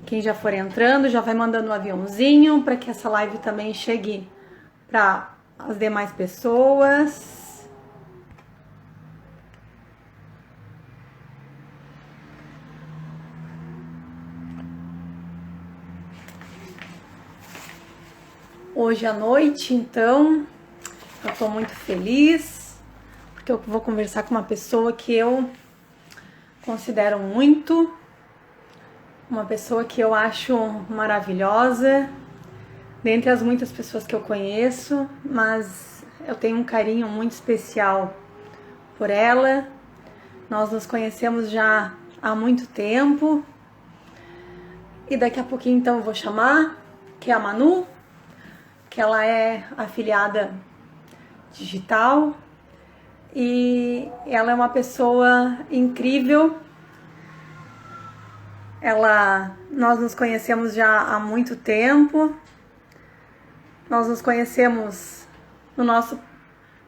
Quem já for entrando, já vai mandando um aviãozinho para que essa live também chegue para as demais pessoas. Hoje à noite, então, eu estou muito feliz, porque eu vou conversar com uma pessoa que eu considero muito, uma pessoa que eu acho maravilhosa, dentre as muitas pessoas que eu conheço, mas eu tenho um carinho muito especial por ela. Nós nos conhecemos já há muito tempo, e daqui a pouquinho então eu vou chamar, que é a Manu, que ela é afiliada digital e ela é uma pessoa incrível. Nós nos conhecemos já há muito tempo. Nós nos conhecemos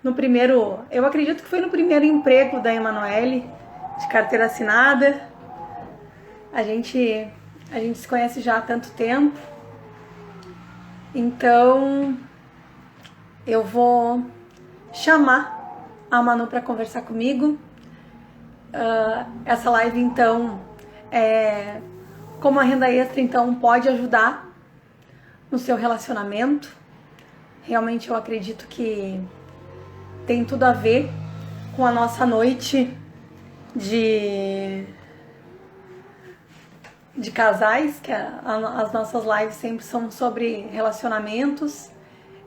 no primeiro, eu acredito que foi no primeiro emprego da Emanuele, de carteira assinada. A gente se conhece já há tanto tempo. Então, eu vou chamar a Manu para conversar comigo. Essa live, então, como a renda extra, então, pode ajudar no seu relacionamento. Realmente, eu acredito que tem tudo a ver com a nossa noite de casais, que as nossas lives sempre são sobre relacionamentos.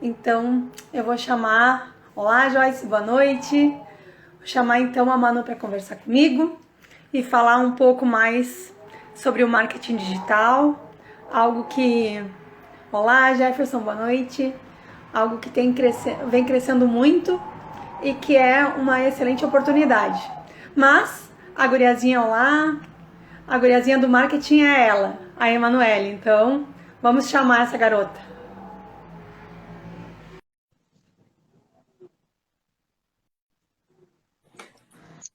Então eu vou chamar, olá Joyce, boa noite, vou chamar então a Manu para conversar comigo e falar um pouco mais sobre o marketing digital, algo que, olá Jefferson, boa noite, algo que vem crescendo muito e que é uma excelente oportunidade. Mas a guriazinha, olá, a guriazinha do marketing é ela, a Emanuele. Então, vamos chamar essa garota.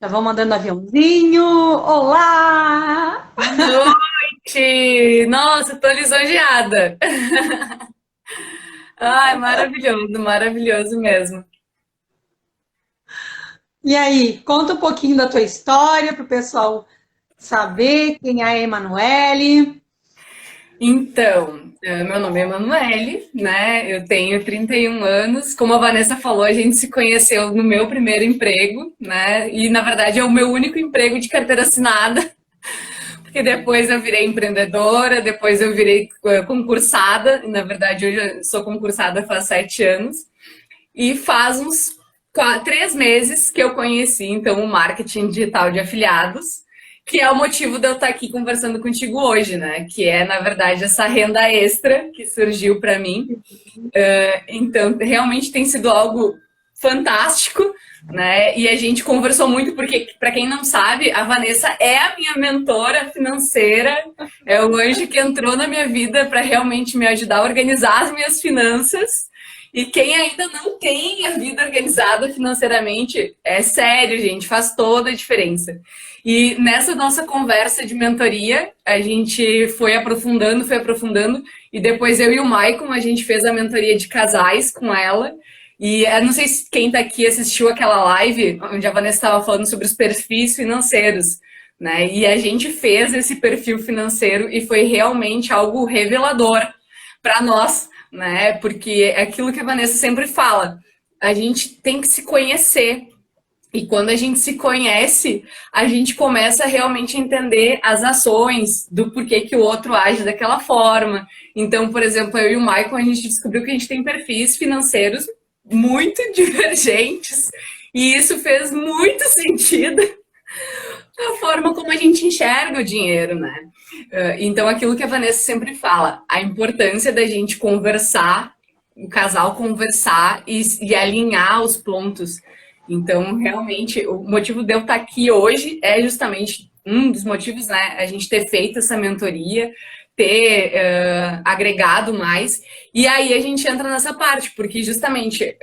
Já vou mandando aviãozinho. Olá! Boa noite! Nossa, tô lisonjeada. Ai, maravilhoso, maravilhoso mesmo. E aí, conta um pouquinho da tua história para o pessoal saber quem é a Emanuele. Então, meu nome é Emanuele, né? Eu tenho 31 anos. Como a Vanessa falou, a gente se conheceu no meu primeiro emprego, né? E na verdade é o meu único emprego de carteira assinada, porque depois eu virei empreendedora, depois eu virei concursada. Na verdade, hoje eu sou concursada faz 7 anos. E faz uns 3 meses que eu conheci, então, o marketing digital de afiliados, que é o motivo de eu estar aqui conversando contigo hoje, né? Que é, na verdade, essa renda extra que surgiu para mim. Então, realmente tem sido algo fantástico, né? E a gente conversou muito porque, para quem não sabe, a Vanessa é a minha mentora financeira, é o anjo que entrou na minha vida para realmente me ajudar a organizar as minhas finanças. E quem ainda não tem a vida organizada financeiramente, é sério, gente, faz toda a diferença. E nessa nossa conversa de mentoria, a gente foi aprofundando, e depois eu e o Maicon, a gente fez a mentoria de casais com ela. E eu não sei se quem tá aqui assistiu aquela live, onde a Vanessa estava falando sobre os perfis financeiros, né? E a gente fez esse perfil financeiro e foi realmente algo revelador para nós, né? Porque é aquilo que a Vanessa sempre fala, a gente tem que se conhecer. E quando a gente se conhece, a gente começa a realmente entender as ações, do porquê que o outro age daquela forma. Então, por exemplo, eu e o Michael, a gente descobriu que a gente tem perfis financeiros muito divergentes. E isso fez muito sentido a forma como a gente enxerga o dinheiro, né? Então, aquilo que a Vanessa sempre fala, a importância da gente conversar, o casal conversar e alinhar os pontos. Então, realmente, o motivo de eu estar aqui hoje é justamente um dos motivos, né? A gente ter feito essa mentoria, ter agregado mais. E aí a gente entra nessa parte, porque justamente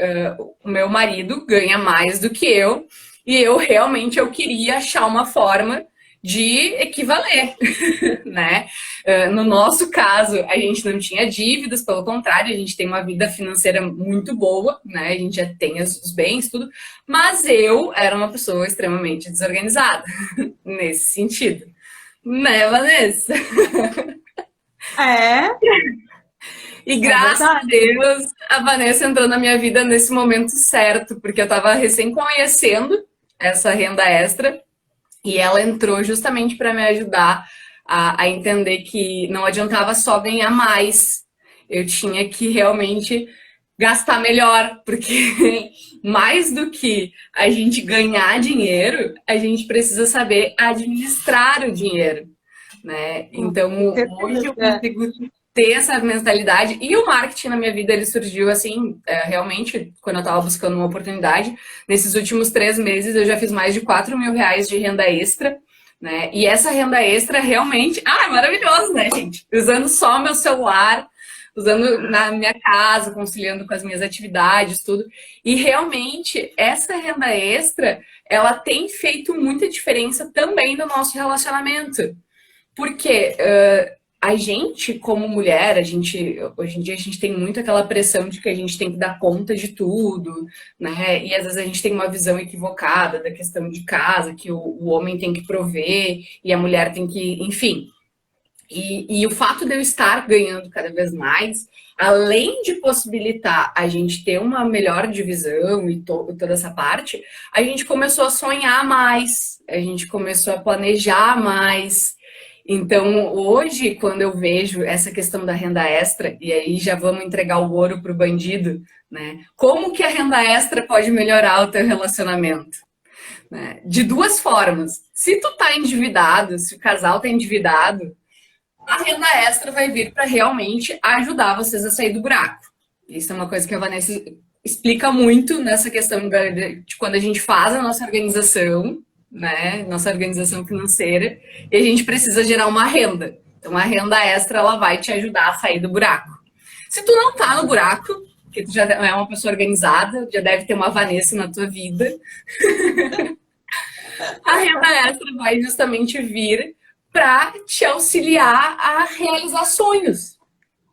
o meu marido ganha mais do que eu, e eu realmente queria achar uma forma de equivaler, né? No nosso caso, a gente não tinha dívidas, pelo contrário, a gente tem uma vida financeira muito boa, né? A gente já tem os bens, tudo, mas eu era uma pessoa extremamente desorganizada nesse sentido, né, Vanessa? É, E é graças a verdade. Deus, a Vanessa entrou na minha vida nesse momento certo, porque eu estava recém conhecendo essa renda extra e ela entrou justamente para me ajudar a entender que não adiantava só ganhar mais, eu tinha que realmente gastar melhor, porque mais do que a gente ganhar dinheiro, a gente precisa saber administrar o dinheiro, né? Com Então, hoje eu certeza. consigo ter essa mentalidade e o marketing na minha vida ele surgiu assim, realmente quando eu estava buscando uma oportunidade. Nesses últimos 3 meses eu já fiz mais de R$ 4.000 de renda extra, né? E essa renda extra realmente, é maravilhoso, né, gente? Usando só meu celular, usando na minha casa, conciliando com as minhas atividades, tudo. E realmente essa renda extra, ela tem feito muita diferença também no nosso relacionamento. Porque a gente, como mulher, hoje em dia a gente tem muito aquela pressão de que a gente tem que dar conta de tudo, né? E às vezes a gente tem uma visão equivocada da questão de casa, que o homem tem que prover e a mulher tem que, enfim. E o fato de eu estar ganhando cada vez mais, além de possibilitar a gente ter uma melhor divisão e toda essa parte, a gente começou a sonhar mais, a gente começou a planejar mais. Então, hoje, quando eu vejo essa questão da renda extra, e aí já vamos entregar o ouro para o bandido, né? Como que a renda extra pode melhorar o teu relacionamento? Né? De duas formas. Se tu tá endividado, se o casal tá endividado, a renda extra vai vir para realmente ajudar vocês a sair do buraco. Isso é uma coisa que a Vanessa explica muito nessa questão de quando a gente faz a nossa organização, né, nossa organização financeira, e a gente precisa gerar uma renda. Então a renda extra ela vai te ajudar a sair do buraco. Se tu não tá no buraco, porque tu já é uma pessoa organizada, já deve ter uma Vanessa na tua vida, a renda extra vai justamente vir para te auxiliar a realizar sonhos,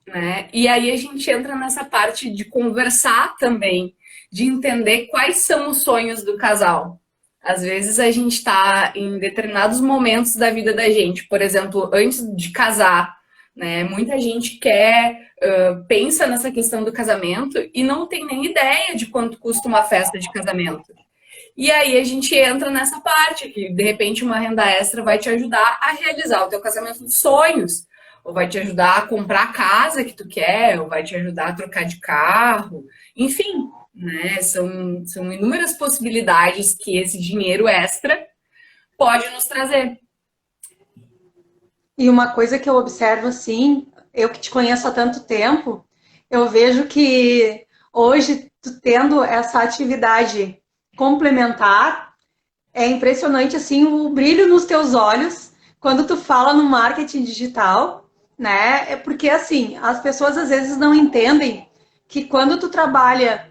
né? E aí a gente entra nessa parte de conversar também, de entender quais são os sonhos do casal. Às vezes a gente está em determinados momentos da vida da gente, por exemplo, antes de casar, né? Muita gente pensa nessa questão do casamento e não tem nem ideia de quanto custa uma festa de casamento. E aí a gente entra nessa parte que de repente uma renda extra vai te ajudar a realizar o teu casamento dos sonhos, ou vai te ajudar a comprar a casa que tu quer, ou vai te ajudar a trocar de carro, enfim, né? São inúmeras possibilidades que esse dinheiro extra pode nos trazer. E uma coisa que eu observo assim, eu que te conheço há tanto tempo, eu vejo que hoje, tu tendo essa atividade complementar, é impressionante assim o brilho nos teus olhos quando tu fala no marketing digital, né? É porque assim, as pessoas às vezes não entendem que quando tu trabalha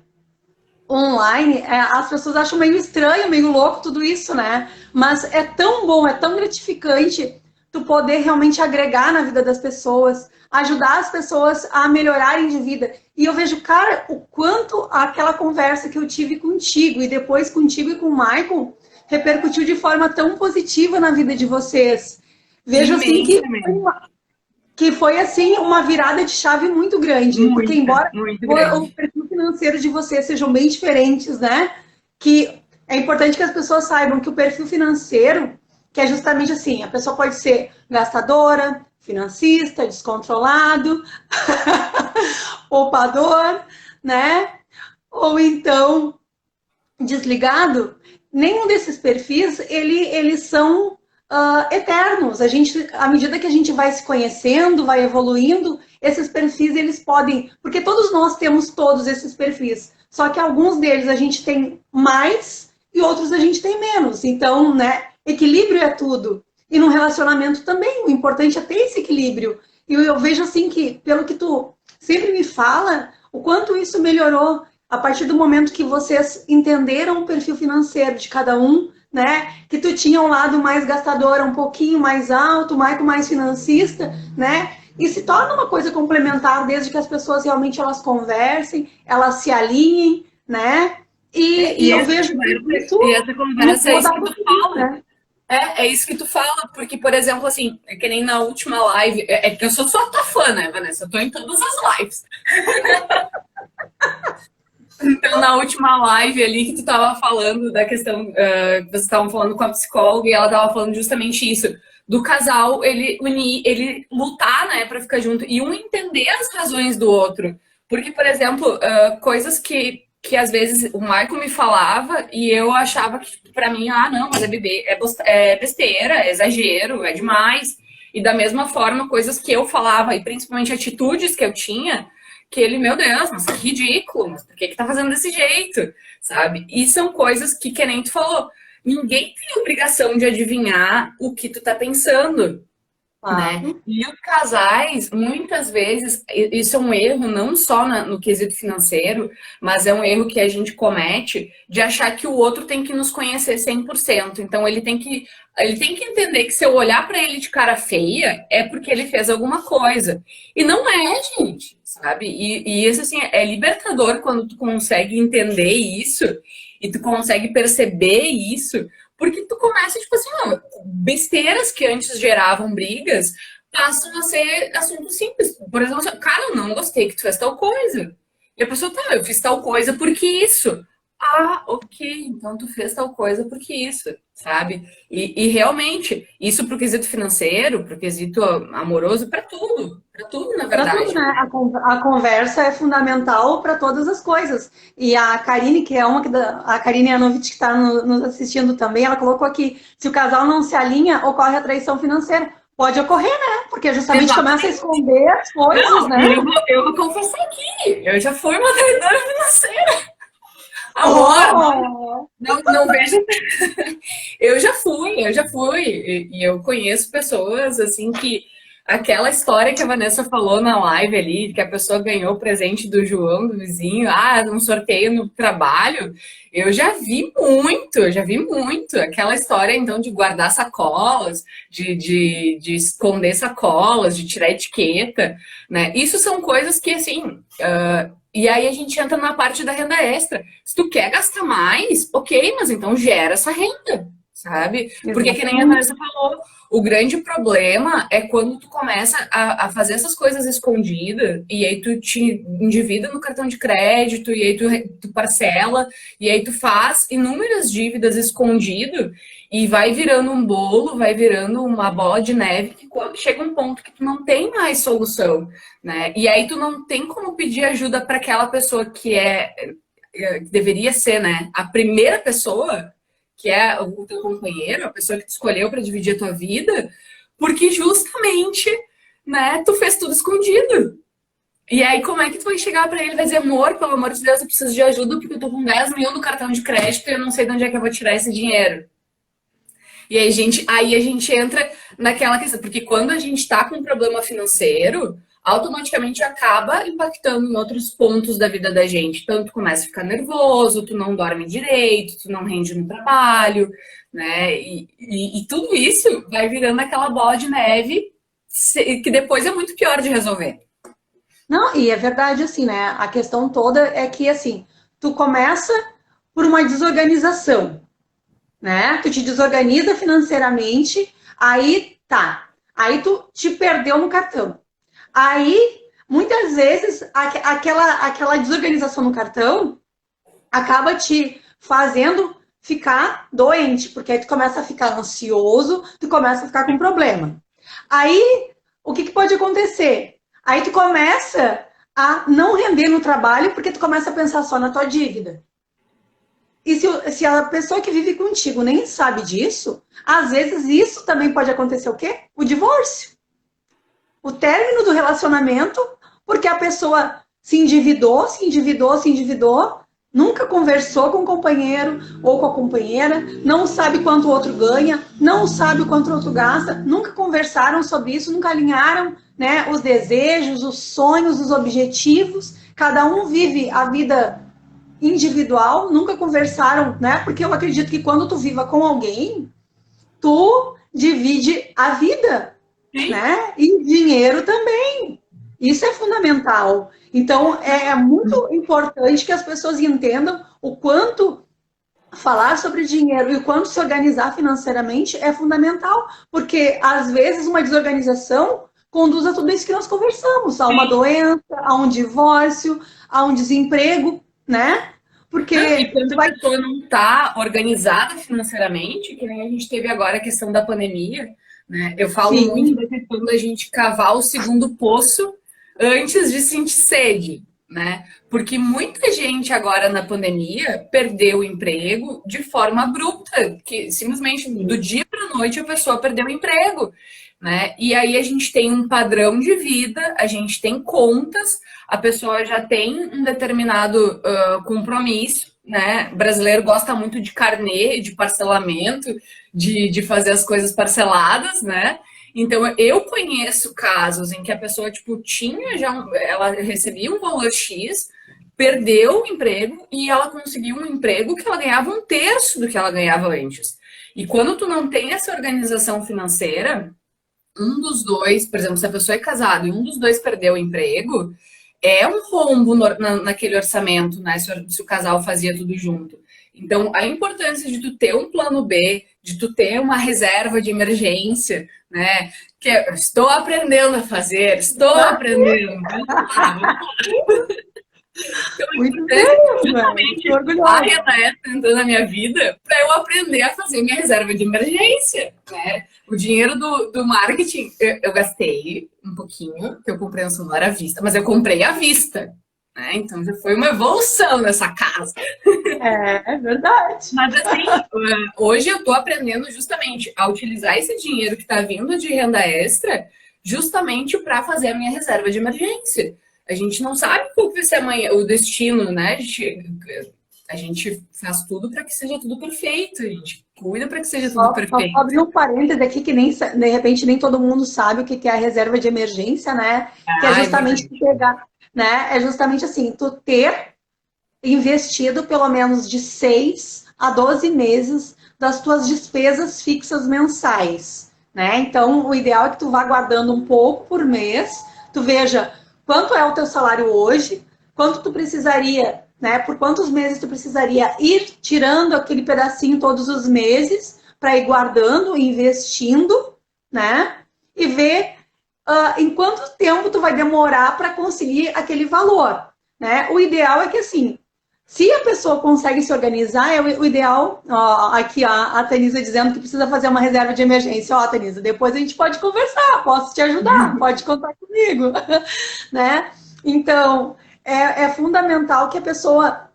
online, as pessoas acham meio estranho, meio louco tudo isso, né? Mas é tão bom, é tão gratificante tu poder realmente agregar na vida das pessoas, ajudar as pessoas a melhorarem de vida. E eu vejo, cara, o quanto aquela conversa que eu tive contigo e depois contigo e com o Michael repercutiu de forma tão positiva na vida de vocês. Vejo assim Imensamente. que foi assim uma virada de chave muito grande, porque Muita, embora muito o grande. perfil financeiro de vocês sejam bem diferentes, né? Que é importante que as pessoas saibam que o perfil financeiro, que é justamente assim, a pessoa pode ser gastadora, financista, descontrolado, poupador, né? Ou então desligado, nenhum desses perfis eles são eternos. A gente, à medida que a gente vai se conhecendo, vai evoluindo, esses perfis eles podem, porque todos nós temos todos esses perfis, só que alguns deles a gente tem mais e outros a gente tem menos. Então, né, equilíbrio é tudo. E no relacionamento também, o importante é ter esse equilíbrio. E eu vejo assim que, pelo que tu sempre me fala, o quanto isso melhorou a partir do momento que vocês entenderam o perfil financeiro de cada um, né? Que tu tinha um lado mais gastador, um pouquinho mais alto, mais financista, né? E se torna uma coisa complementar desde que as pessoas realmente elas conversem, elas se alinhem, né? E eu vejo isso e essa conversa é isso mudar que tu muito, fala. né? É isso que tu fala, porque, por exemplo, assim, é que nem na última live, é que eu sou só tua fã, né, Vanessa? Eu tô em todas as lives. Então, na última live ali que tu tava falando da questão, que vocês estavam falando com a psicóloga e ela tava falando justamente isso, do casal, ele unir, ele lutar, né, pra ficar junto e um entender as razões do outro. Porque, por exemplo, coisas que às vezes o Michael me falava e eu achava que, pra mim, não, mas é besteira, é exagero, é demais. E da mesma forma, coisas que eu falava, e principalmente atitudes que eu tinha, que ele, meu Deus, mas que ridículo, mas por que tá fazendo desse jeito, sabe? E são coisas que nem tu falou, ninguém tem obrigação de adivinhar o que tu tá pensando, né? Claro. E os casais, muitas vezes, isso é um erro não só no quesito financeiro, mas é um erro que a gente comete de achar que o outro tem que nos conhecer 100%. Então ele tem que entender que se eu olhar para ele de cara feia, é porque ele fez alguma coisa. E não é, gente, sabe? E isso assim é libertador quando tu consegue entender isso e tu consegue perceber isso, porque tu começa, tipo assim, besteiras que antes geravam brigas passam a ser assuntos simples. Por exemplo, assim, cara, eu não gostei que tu fez tal coisa. E a pessoa, tá, eu fiz tal coisa porque isso. Ah, ok, então tu fez tal coisa porque isso, sabe? E realmente, isso pro quesito financeiro, pro quesito amoroso, pra tudo, na Para tudo, verdade. né? A conversa é fundamental para todas as coisas. E a Karine, que é a Karine Anovich, que está nos assistindo também, ela colocou aqui: se o casal não se alinha, ocorre a traição financeira. Pode ocorrer, né? Porque justamente começa a Exatamente. esconder as coisas, Não, né? e eu vou confessar aqui, eu já fui uma traidora financeira. Amor, Oh! não vejo. Eu já fui. E eu conheço pessoas assim que aquela história que a Vanessa falou na live ali, que a pessoa ganhou o presente do João, do vizinho, num sorteio no trabalho, eu já vi muito. Aquela história, então, de guardar sacolas, de esconder sacolas, de tirar etiqueta, né? Isso são coisas que, assim, e aí a gente entra na parte da renda extra. Se tu quer gastar mais, ok, mas então gera essa renda, sabe? Porque que nem a Exatamente. Vanessa falou, o grande problema é quando tu começa a fazer essas coisas escondidas e aí tu te endivida no cartão de crédito e aí tu parcela e aí tu faz inúmeras dívidas escondido e vai virando um bolo, vai virando uma bola de neve que quando chega um ponto que tu não tem mais solução, né? E aí tu não tem como pedir ajuda para aquela pessoa que deveria ser, né, a primeira pessoa, que é o teu companheiro, a pessoa que tu escolheu para dividir a tua vida, porque justamente, né, tu fez tudo escondido. E aí, como é que tu vai chegar para ele e vai dizer, amor, pelo amor de Deus, eu preciso de ajuda porque eu tô com 10 mil no cartão de crédito e eu não sei de onde é que eu vou tirar esse dinheiro. E aí a gente entra naquela questão, porque quando a gente tá com um problema financeiro, automaticamente acaba impactando em outros pontos da vida da gente. Então, tu começa a ficar nervoso, tu não dorme direito, tu não rende no trabalho, né? E tudo isso vai virando aquela bola de neve que depois é muito pior de resolver. Não, e é verdade, assim, né? A questão toda é que, assim, tu começa por uma desorganização, né? Tu te desorganiza financeiramente, aí tá. Aí tu te perdeu no cartão. Aí, muitas vezes, aquela desorganização no cartão acaba te fazendo ficar doente, porque aí tu começa a ficar ansioso, tu começa a ficar com problema. Aí, o que pode acontecer? Aí tu começa a não render no trabalho, porque tu começa a pensar só na tua dívida. E se a pessoa que vive contigo nem sabe disso, às vezes isso também pode acontecer o quê? O divórcio. O término do relacionamento, porque a pessoa se endividou, nunca conversou com o companheiro ou com a companheira, não sabe quanto o outro ganha, não sabe o quanto o outro gasta, nunca conversaram sobre isso, nunca alinharam, né, os desejos, os sonhos, os objetivos. Cada um vive a vida individual, nunca conversaram, né? Porque eu acredito que quando tu viva com alguém, tu divide a vida, né? E dinheiro também. Isso é fundamental. Então, é muito importante que as pessoas entendam o quanto falar sobre dinheiro e o quanto se organizar financeiramente é fundamental, porque às vezes uma desorganização conduz a tudo isso que nós conversamos, a uma doença, a um divórcio, a um desemprego, né? Porque e quando a pessoa não está organizada financeiramente, que nem a gente teve agora a questão da pandemia, né? Eu falo muito da questão da gente cavar o segundo poço antes de sentir sede, né? Porque muita gente agora na pandemia perdeu o emprego de forma abrupta, que simplesmente do dia para a noite a pessoa perdeu o emprego, né? E aí a gente tem um padrão de vida, a gente tem contas, a pessoa já tem um determinado compromisso, né? O brasileiro gosta muito de carnê, de parcelamento, de fazer as coisas parceladas, né? Então, eu conheço casos em que a pessoa, tipo, tinha já, ela recebia um valor X, perdeu o emprego e ela conseguiu um emprego que ela ganhava um terço do que ela ganhava antes. E quando tu não tem essa organização financeira, um dos dois, por exemplo, se a pessoa é casada e um dos dois perdeu o emprego, é um rombo naquele orçamento, né? Se o casal fazia tudo junto. Então, a importância de tu ter um plano B, de tu ter uma reserva de emergência, né? Que estou aprendendo a fazer, estou aprendendo. Então, muito bem, justamente a renda extra entrou na minha vida para eu aprender a fazer minha reserva de emergência, né? O dinheiro do marketing, eu gastei um pouquinho, que eu comprei um celular à vista, mas eu comprei à vista, né? Então já foi uma evolução nessa casa. É verdade. Mas assim, hoje eu estou aprendendo justamente a utilizar esse dinheiro que está vindo de renda extra justamente para fazer a minha reserva de emergência. A gente não sabe qual vai ser amanhã, o destino, né? A gente faz tudo para que seja tudo perfeito, a gente cuida para que seja tudo perfeito. Só abrir um parênteses aqui que nem, de repente nem todo mundo sabe o que é a reserva de emergência, né? Que é justamente pegar, né? É justamente assim, tu ter investido pelo menos de 6 a 12 meses das tuas despesas fixas mensais, né? Então, o ideal é que tu vá guardando um pouco por mês, tu veja quanto é o teu salário hoje, quanto tu precisaria, né? Por quantos meses tu precisaria ir tirando aquele pedacinho todos os meses para ir guardando, investindo, né? E ver em quanto tempo tu vai demorar para conseguir aquele valor, né? O ideal é que assim, se a pessoa consegue se organizar, é o ideal. Ó, aqui a Tanisa dizendo que precisa fazer uma reserva de emergência. Ó, Tanisa, depois a gente pode conversar, posso te ajudar, pode contar comigo, né? Então, é fundamental que a pessoa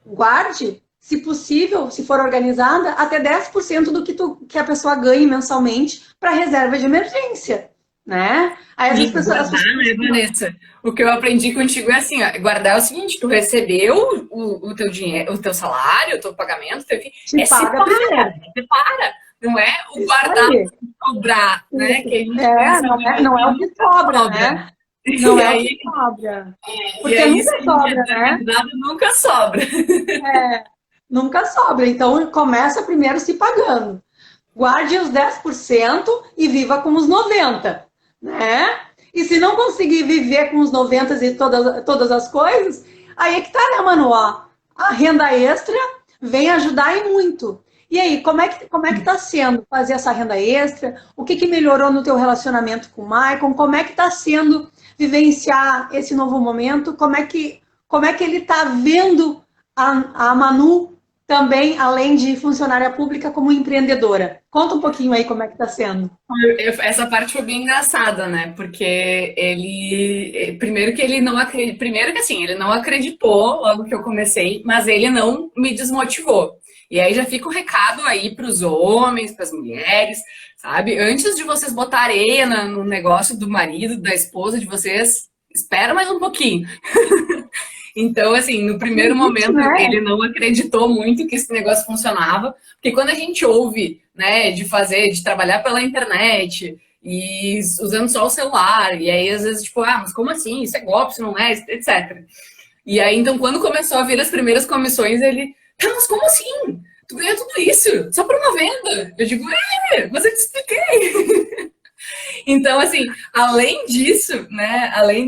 guarde, se possível, se for organizada, até 10% do que a pessoa ganhe mensalmente para reserva de emergência, né? Aí as pessoas... né, Vanessa? O que eu aprendi contigo é assim, ó, guardar é o seguinte, tu recebeu o teu dinheiro, o teu salário, o teu pagamento, teu filho, separa. Não é o guardar e cobrar, né? Que a gente não é o que sobra, né? Não é o que sobra. Porque nunca sobra, né? Nunca sobra. Nunca sobra. Então, começa primeiro se pagando. Guarde os 10% e viva com os 90%, né? E se não conseguir viver com os 90% e todas as coisas, aí é que tá, né, Manu? A renda extra vem ajudar e muito. E aí, como é que tá sendo fazer essa renda extra? O que melhorou no teu relacionamento com o Maicon? Como é que tá sendo vivenciar esse novo momento? Como é que ele tá vendo a Manu também, além de funcionária pública, como empreendedora? Conta um pouquinho aí como é que tá sendo. Essa parte foi bem engraçada, né? Porque primeiro que ele não acreditou, primeiro que assim, ele não acreditou logo que eu comecei, mas ele não me desmotivou. E aí já fica um recado aí para os homens, para as mulheres, sabe? Antes de vocês botarem areia no negócio do marido, da esposa de vocês, espera mais um pouquinho. Então, assim, no primeiro momento, ele não acreditou muito que esse negócio funcionava, porque quando a gente ouve, né, de trabalhar pela internet e usando só o celular, e aí às vezes, tipo, mas como assim? Isso é golpe, isso não é, etc. E aí, então, quando começou a vir as primeiras comissões, ele, tá, mas como assim? Tu ganha tudo isso só por uma venda? Eu digo, mas eu te expliquei. Então, assim, além disso, né, além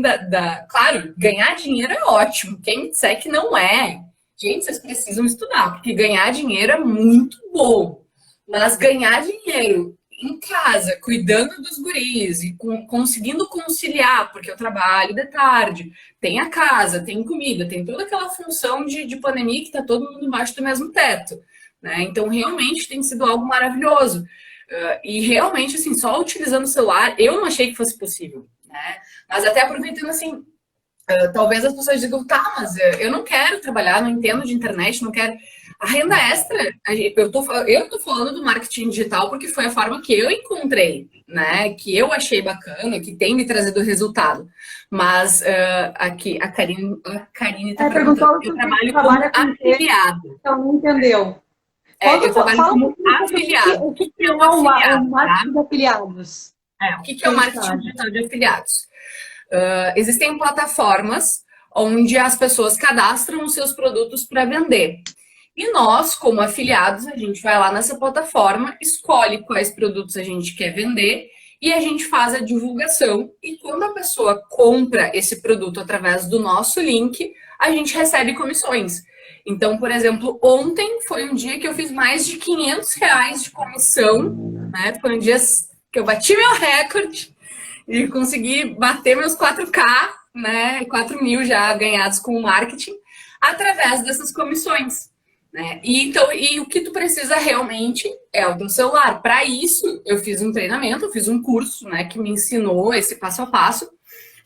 claro, ganhar dinheiro é ótimo. Quem me disser que não é, gente, vocês precisam estudar, porque ganhar dinheiro é muito bom. Mas ganhar dinheiro em casa, cuidando dos guris e conseguindo conciliar, porque eu trabalho de tarde, tem a casa, tem comida, tem toda aquela função de pandemia que está todo mundo embaixo do mesmo teto. Né? Então, realmente tem sido algo maravilhoso. E realmente, assim, só utilizando o celular, eu não achei que fosse possível, né? Mas até aproveitando, assim, talvez as pessoas digam, tá, mas eu não quero trabalhar, não entendo de internet, não quero... A renda extra, eu tô falando do marketing digital porque foi a forma que eu encontrei, né? Que eu achei bacana, que tem me trazido resultado. Mas aqui, a Karine tá perguntando, Perguntou eu se trabalho como trabalha com quê, afiliado. então não entendeu. Eu trabalho Fala um como pouquinho sobre afiliado. o O que que é é um afiliado, o tá? marketing de afiliados. O que é o Quem marketing sabe? digital de afiliados? Existem plataformas onde as pessoas cadastram os seus produtos para vender. E nós, como afiliados, a gente vai lá nessa plataforma, escolhe quais produtos a gente quer vender e a gente faz a divulgação. E quando a pessoa compra esse produto através do nosso link, a gente recebe comissões. Então, por exemplo, ontem foi um dia que eu fiz mais de R$ 500 de comissão, né? Foi um dia que eu bati meu recorde e consegui bater meus 4K, né? 4.000 já ganhados com o marketing através dessas comissões. Né? E o que tu precisa realmente é o teu celular. Para isso, eu fiz um treinamento, eu fiz um curso, né, que me ensinou esse passo a passo,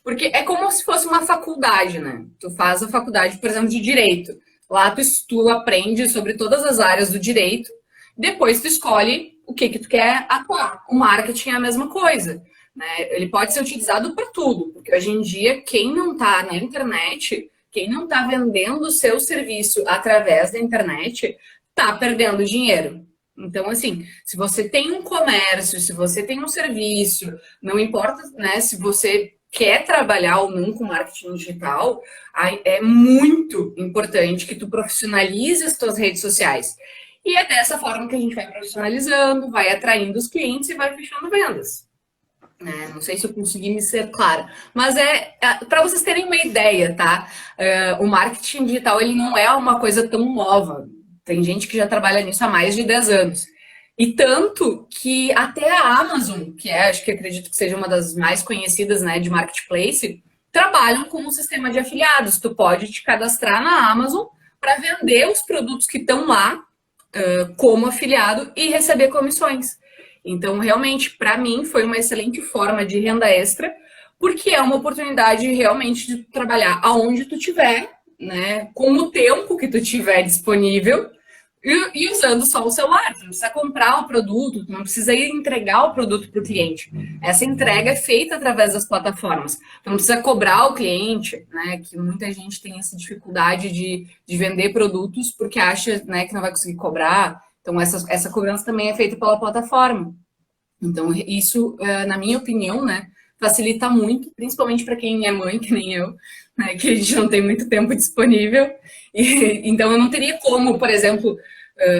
porque é como se fosse uma faculdade, né? Tu faz a faculdade, por exemplo, de direito. Lá tu aprende sobre todas as áreas do direito, depois tu escolhe o que tu quer atuar. O marketing é a mesma coisa. Né? Ele pode ser utilizado para tudo, porque hoje em dia, quem não está na internet, quem não está vendendo o seu serviço através da internet, está perdendo dinheiro. Então, assim, se você tem um comércio, se você tem um serviço, não importa, né, se você quer trabalhar ou não com marketing digital, é muito importante que tu profissionalize as tuas redes sociais. E é dessa forma que a gente vai profissionalizando, vai atraindo os clientes e vai fechando vendas. Não sei se eu consegui me ser clara, mas para vocês terem uma ideia, tá? O marketing digital ele não é uma coisa tão nova. Tem gente que já trabalha nisso há mais de 10 anos. E tanto que até a Amazon, que acho que acredito que seja uma das mais conhecidas, né, de marketplace, trabalham com um sistema de afiliados. Tu pode te cadastrar na Amazon para vender os produtos que estão lá como afiliado e receber comissões. Então, realmente, para mim, foi uma excelente forma de renda extra, porque é uma oportunidade realmente de trabalhar aonde tu tiver, né, com o tempo que tu tiver disponível e usando só o celular. Tu não precisa comprar o produto, tu não precisa ir entregar o produto para o cliente. Essa entrega é feita através das plataformas. Tu não precisa cobrar o cliente, né, que muita gente tem essa dificuldade de vender produtos porque acha, né, que não vai conseguir cobrar. Então, essa cobrança também é feita pela plataforma. Então, isso, na minha opinião, né, facilita muito, principalmente para quem é mãe, que nem eu, né, que a gente não tem muito tempo disponível. Então, eu não teria como, por exemplo,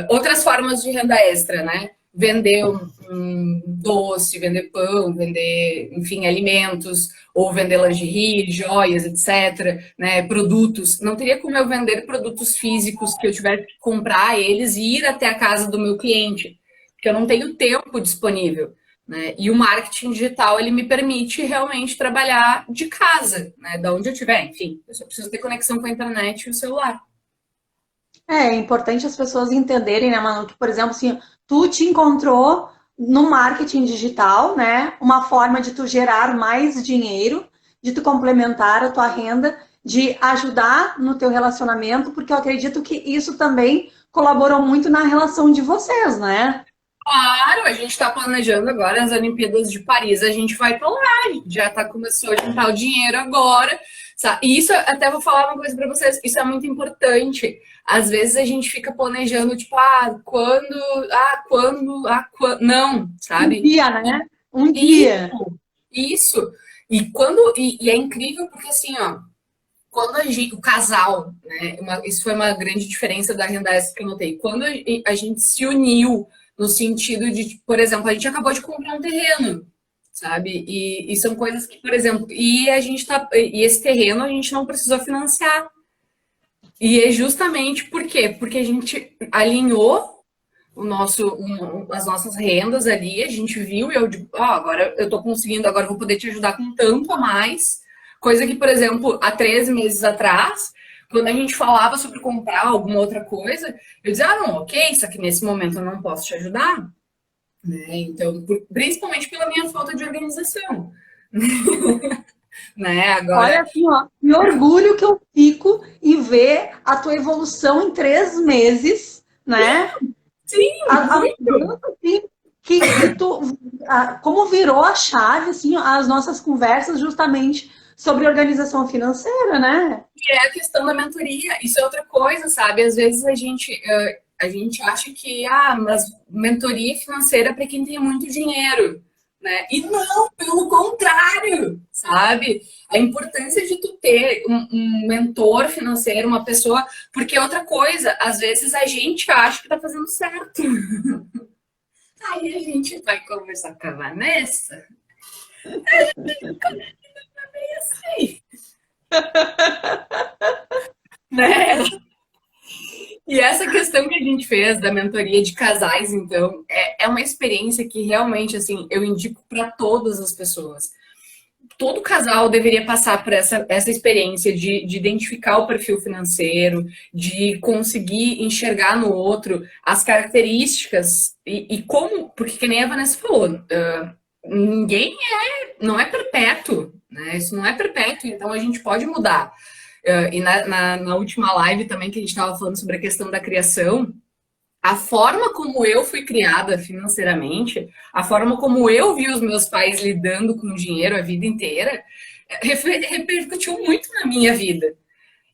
outras formas de renda extra, né? Vender um doce, vender pão, vender, enfim, alimentos, ou vender lingerie, joias, etc., né, produtos. Não teria como eu vender produtos físicos que eu tivesse que comprar eles e ir até a casa do meu cliente, porque eu não tenho tempo disponível. Né? E o marketing digital, ele me permite realmente trabalhar de casa, né? Da onde eu estiver, enfim. Eu só preciso ter conexão com a internet e o celular. É importante as pessoas entenderem, né, Manu, que, por exemplo, assim, tu te encontrou no marketing digital, né, uma forma de tu gerar mais dinheiro, de tu complementar a tua renda, de ajudar no teu relacionamento, porque eu acredito que isso também colaborou muito na relação de vocês, né? Claro, a gente está planejando agora as Olimpíadas de Paris, a gente vai para lá, a gente já começou a juntar o dinheiro agora, sabe? E isso, até vou falar uma coisa para vocês, isso é muito importante. Às vezes a gente fica planejando, tipo, quando, não, Um sabe? dia, né? Um Isso, dia. isso. E é incrível porque assim, ó, quando o casal, né, isso foi uma grande diferença da renda extra que eu notei. Quando a gente se uniu no sentido de, por exemplo, a gente acabou de comprar um terreno, sabe? E são coisas que, por exemplo, e esse terreno a gente não precisou financiar. E é justamente por quê? Porque a gente alinhou as nossas rendas ali, a gente viu e eu digo, agora eu tô conseguindo, agora eu vou poder te ajudar com tanto a mais. Coisa que, por exemplo, há 13 meses atrás, quando a gente falava sobre comprar alguma outra coisa, eu dizia, não, ok, só que nesse momento eu não posso te ajudar. Né? Então, principalmente pela minha falta de organização. Né? Agora, Olha assim, ó, que orgulho que eu fico em ver a tua evolução em 3 meses, né? sim, A muito. mudança, assim, que tu, como virou a chave, assim, as nossas conversas justamente sobre organização financeira, né? E é a questão da mentoria, isso é outra coisa, sabe? Às vezes a gente acha que, mas mentoria financeira é para quem tem muito dinheiro, né? E não, pelo contrário, sabe? A importância de tu ter um mentor financeiro, uma pessoa, porque outra coisa, às vezes a gente acha que tá fazendo certo. Aí a gente vai conversar com a Vanessa, assim, né? E essa questão que a gente fez da mentoria de casais, então, é uma experiência que realmente, assim, eu indico para todas as pessoas. Todo casal deveria passar por essa experiência de identificar o perfil financeiro, de conseguir enxergar no outro as características e como, porque que nem a Vanessa falou, ninguém não é perpétuo, né? Isso não é perpétuo, então a gente pode mudar. E na última live também que a gente estava falando sobre a questão da criação, a forma como eu fui criada financeiramente, a forma como eu vi os meus pais lidando com o dinheiro a vida inteira, repercutiu muito na minha vida.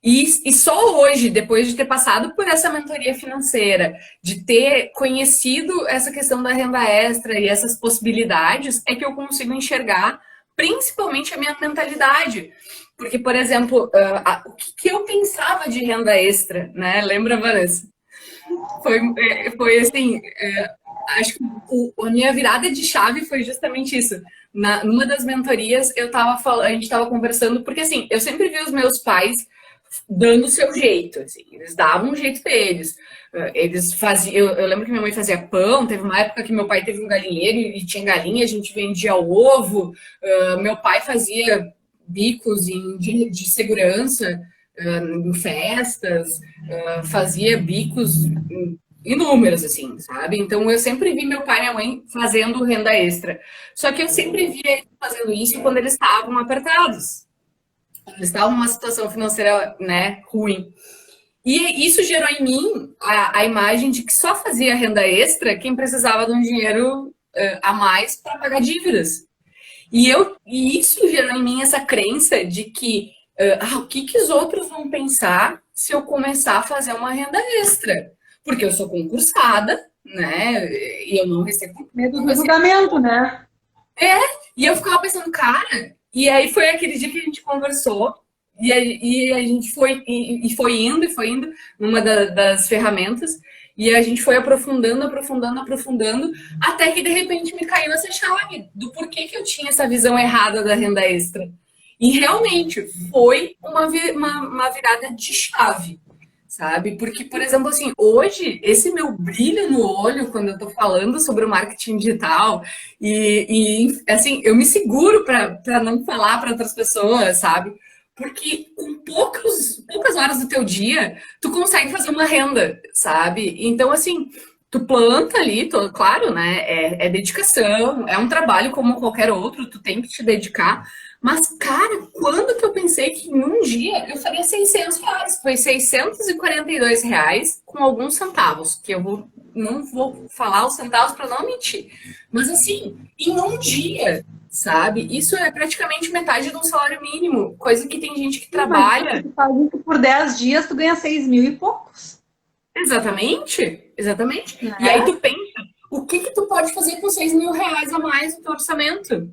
E só hoje, depois de ter passado por essa mentoria financeira, de ter conhecido essa questão da renda extra e essas possibilidades, é que eu consigo enxergar principalmente a minha mentalidade. Porque, por exemplo, o que eu pensava de renda extra, né? Lembra, Vanessa? Foi assim, acho que a minha virada de chave foi justamente isso. Numa das mentorias, a gente estava conversando, porque assim, eu sempre vi os meus pais dando o seu jeito, assim, eles davam um jeito para eles. Eles faziam, eu lembro que minha mãe fazia pão, teve uma época que meu pai teve um galinheiro e tinha galinha, a gente vendia ovo. Meu pai fazia bicos de segurança em festas, fazia bicos inúmeros, assim, sabe? Então eu sempre vi meu pai e minha mãe fazendo renda extra. Só que eu sempre via eles fazendo isso quando eles estavam apertados. Eles estavam numa situação financeira, né, ruim. E isso gerou em mim a imagem de que só fazia renda extra quem precisava de um dinheiro a mais para pagar dívidas. E isso gerou em mim essa crença de que o que os outros vão pensar se eu começar a fazer uma renda extra? Porque eu sou concursada, né? E eu não recebo. Medo Não do recebo. julgamento, né? E eu ficava pensando, cara, e aí foi aquele dia que a gente conversou, e a gente foi indo numa das ferramentas, e a gente foi aprofundando, aprofundando, aprofundando, até que de repente me caiu essa chave do porquê que eu tinha essa visão errada da renda extra. E realmente foi uma virada de chave, sabe? Porque, por exemplo, assim, hoje, esse meu brilho no olho, quando eu tô falando sobre o marketing digital, assim, eu me seguro para não falar para outras pessoas, sabe? Porque com poucas horas do teu dia, tu consegue fazer uma renda, sabe? Então, assim, tu planta ali, claro, né? É dedicação, é um trabalho como qualquer outro, tu tem que te dedicar. Mas, cara, quando que eu pensei que em um dia eu faria R$ 600? Foi R$ 642 com alguns centavos, que não vou falar os centavos para não mentir. Mas, assim, em um dia, sabe? Isso é praticamente metade de um salário mínimo, coisa que tem gente que Imagina, trabalha. tu faz isso por 10 dias, tu ganha 6.000 e poucos, Exatamente, exatamente. E aí né? tu pensa, o que tu pode fazer com R$ 6.000 a mais no teu orçamento?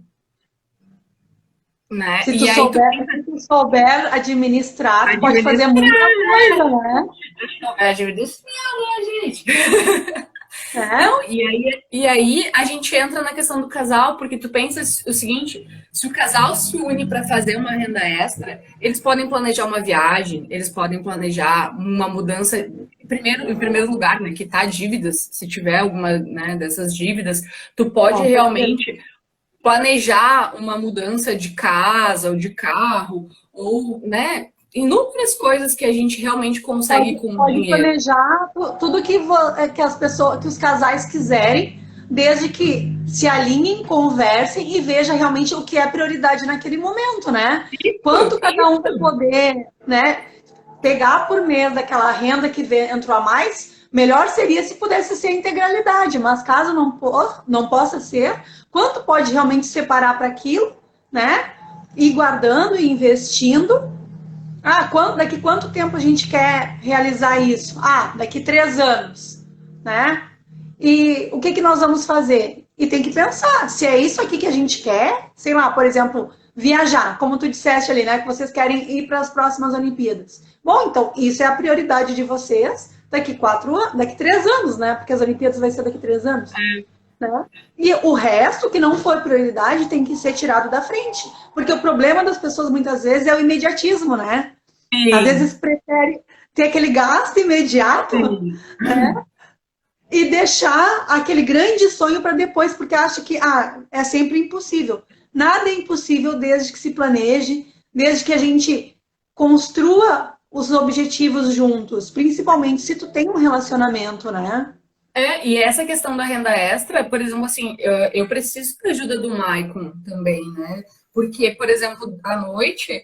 né? Se tu E aí tu souber administrar, tu pode fazer administra, muita coisa, né? administra, né, gente? É? Não, e aí a gente entra na questão do casal, porque tu pensa o seguinte, se o casal se une para fazer uma renda extra, eles podem planejar uma viagem, eles podem planejar uma mudança, em primeiro lugar, né, quitar dívidas, se tiver alguma, né, dessas dívidas, tu pode Com certeza. realmente planejar uma mudança de casa ou de carro, ou, né, inúmeras coisas que a gente realmente consegue com o Pode dinheiro. planejar tudo que as pessoas, que os casais quiserem, desde que se alinhem, conversem e vejam realmente o que é prioridade naquele momento, né? Isso, Quanto cada um vai isso. poder, né, pegar por mês daquela renda que entrou a mais, melhor seria se pudesse ser a integralidade, mas caso não possa ser, quanto pode realmente separar para aquilo, né? Ir guardando e investindo. Ah, daqui quanto tempo a gente quer realizar isso? Ah, daqui 3 anos, né? E o que que nós vamos fazer? E tem que pensar, se é isso aqui que a gente quer, sei lá, por exemplo, viajar, como tu disseste ali, né? Que vocês querem ir para as próximas Olimpíadas. Bom, então, isso é a prioridade de vocês daqui 4 anos, daqui 3 anos, né? Porque as Olimpíadas vai ser daqui 3 anos. Né? E o resto que não foi prioridade tem que ser tirado da frente. Porque o problema das pessoas muitas vezes é o imediatismo, né? Às Sim, vezes prefere ter aquele gasto imediato, sim. né? E deixar aquele grande sonho para depois, porque acha que é sempre impossível. Nada é impossível desde que se planeje, desde que a gente construa os objetivos juntos, principalmente se tu tem um relacionamento, né? E essa questão da renda extra, por exemplo, assim, eu preciso da ajuda do Maicon também, né? Porque, por exemplo, à noite,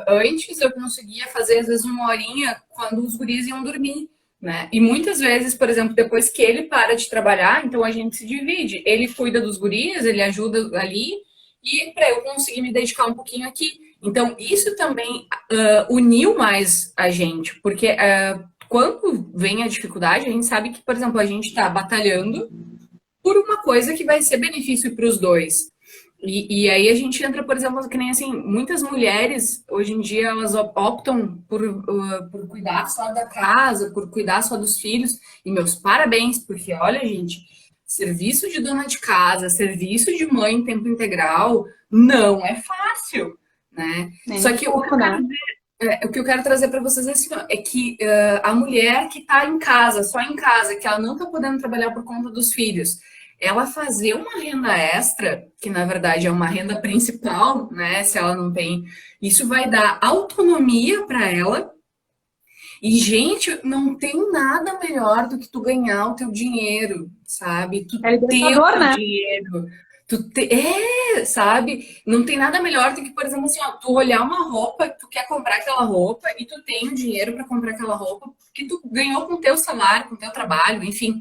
antes eu conseguia fazer às vezes uma horinha quando os guris iam dormir, né? E muitas vezes, por exemplo, depois que ele para de trabalhar, então a gente se divide. Ele cuida dos guris, ele ajuda ali, e para eu conseguir me dedicar um pouquinho aqui. Então, isso também uniu mais a gente, porque quando vem a dificuldade, a gente sabe que, por exemplo, a gente está batalhando por uma coisa que vai ser benefício para os dois. E aí a gente entra, por exemplo, que nem assim, muitas mulheres hoje em dia elas optam por cuidar só da casa, por cuidar só dos filhos. E meus parabéns, porque olha, gente, serviço de dona de casa, serviço de mãe em tempo integral, não é fácil, né? Nem Só um que o que pouco, eu quero né? o que eu quero trazer para vocês é, assim, ó, é que a mulher que está em casa, só em casa, que ela não está podendo trabalhar por conta dos filhos, ela fazer uma renda extra, que na verdade é uma renda principal, né? Se ela não tem, isso vai dar autonomia para ela. E, gente, não tem nada melhor do que tu ganhar o teu dinheiro, sabe? Tu É ter o libertador, teu né? dinheiro. Sabe? Não tem nada melhor do que, por exemplo, assim, ó, tu olhar uma roupa, tu quer comprar aquela roupa e tu tem o dinheiro para comprar aquela roupa que tu ganhou com o teu salário, com o teu trabalho, enfim.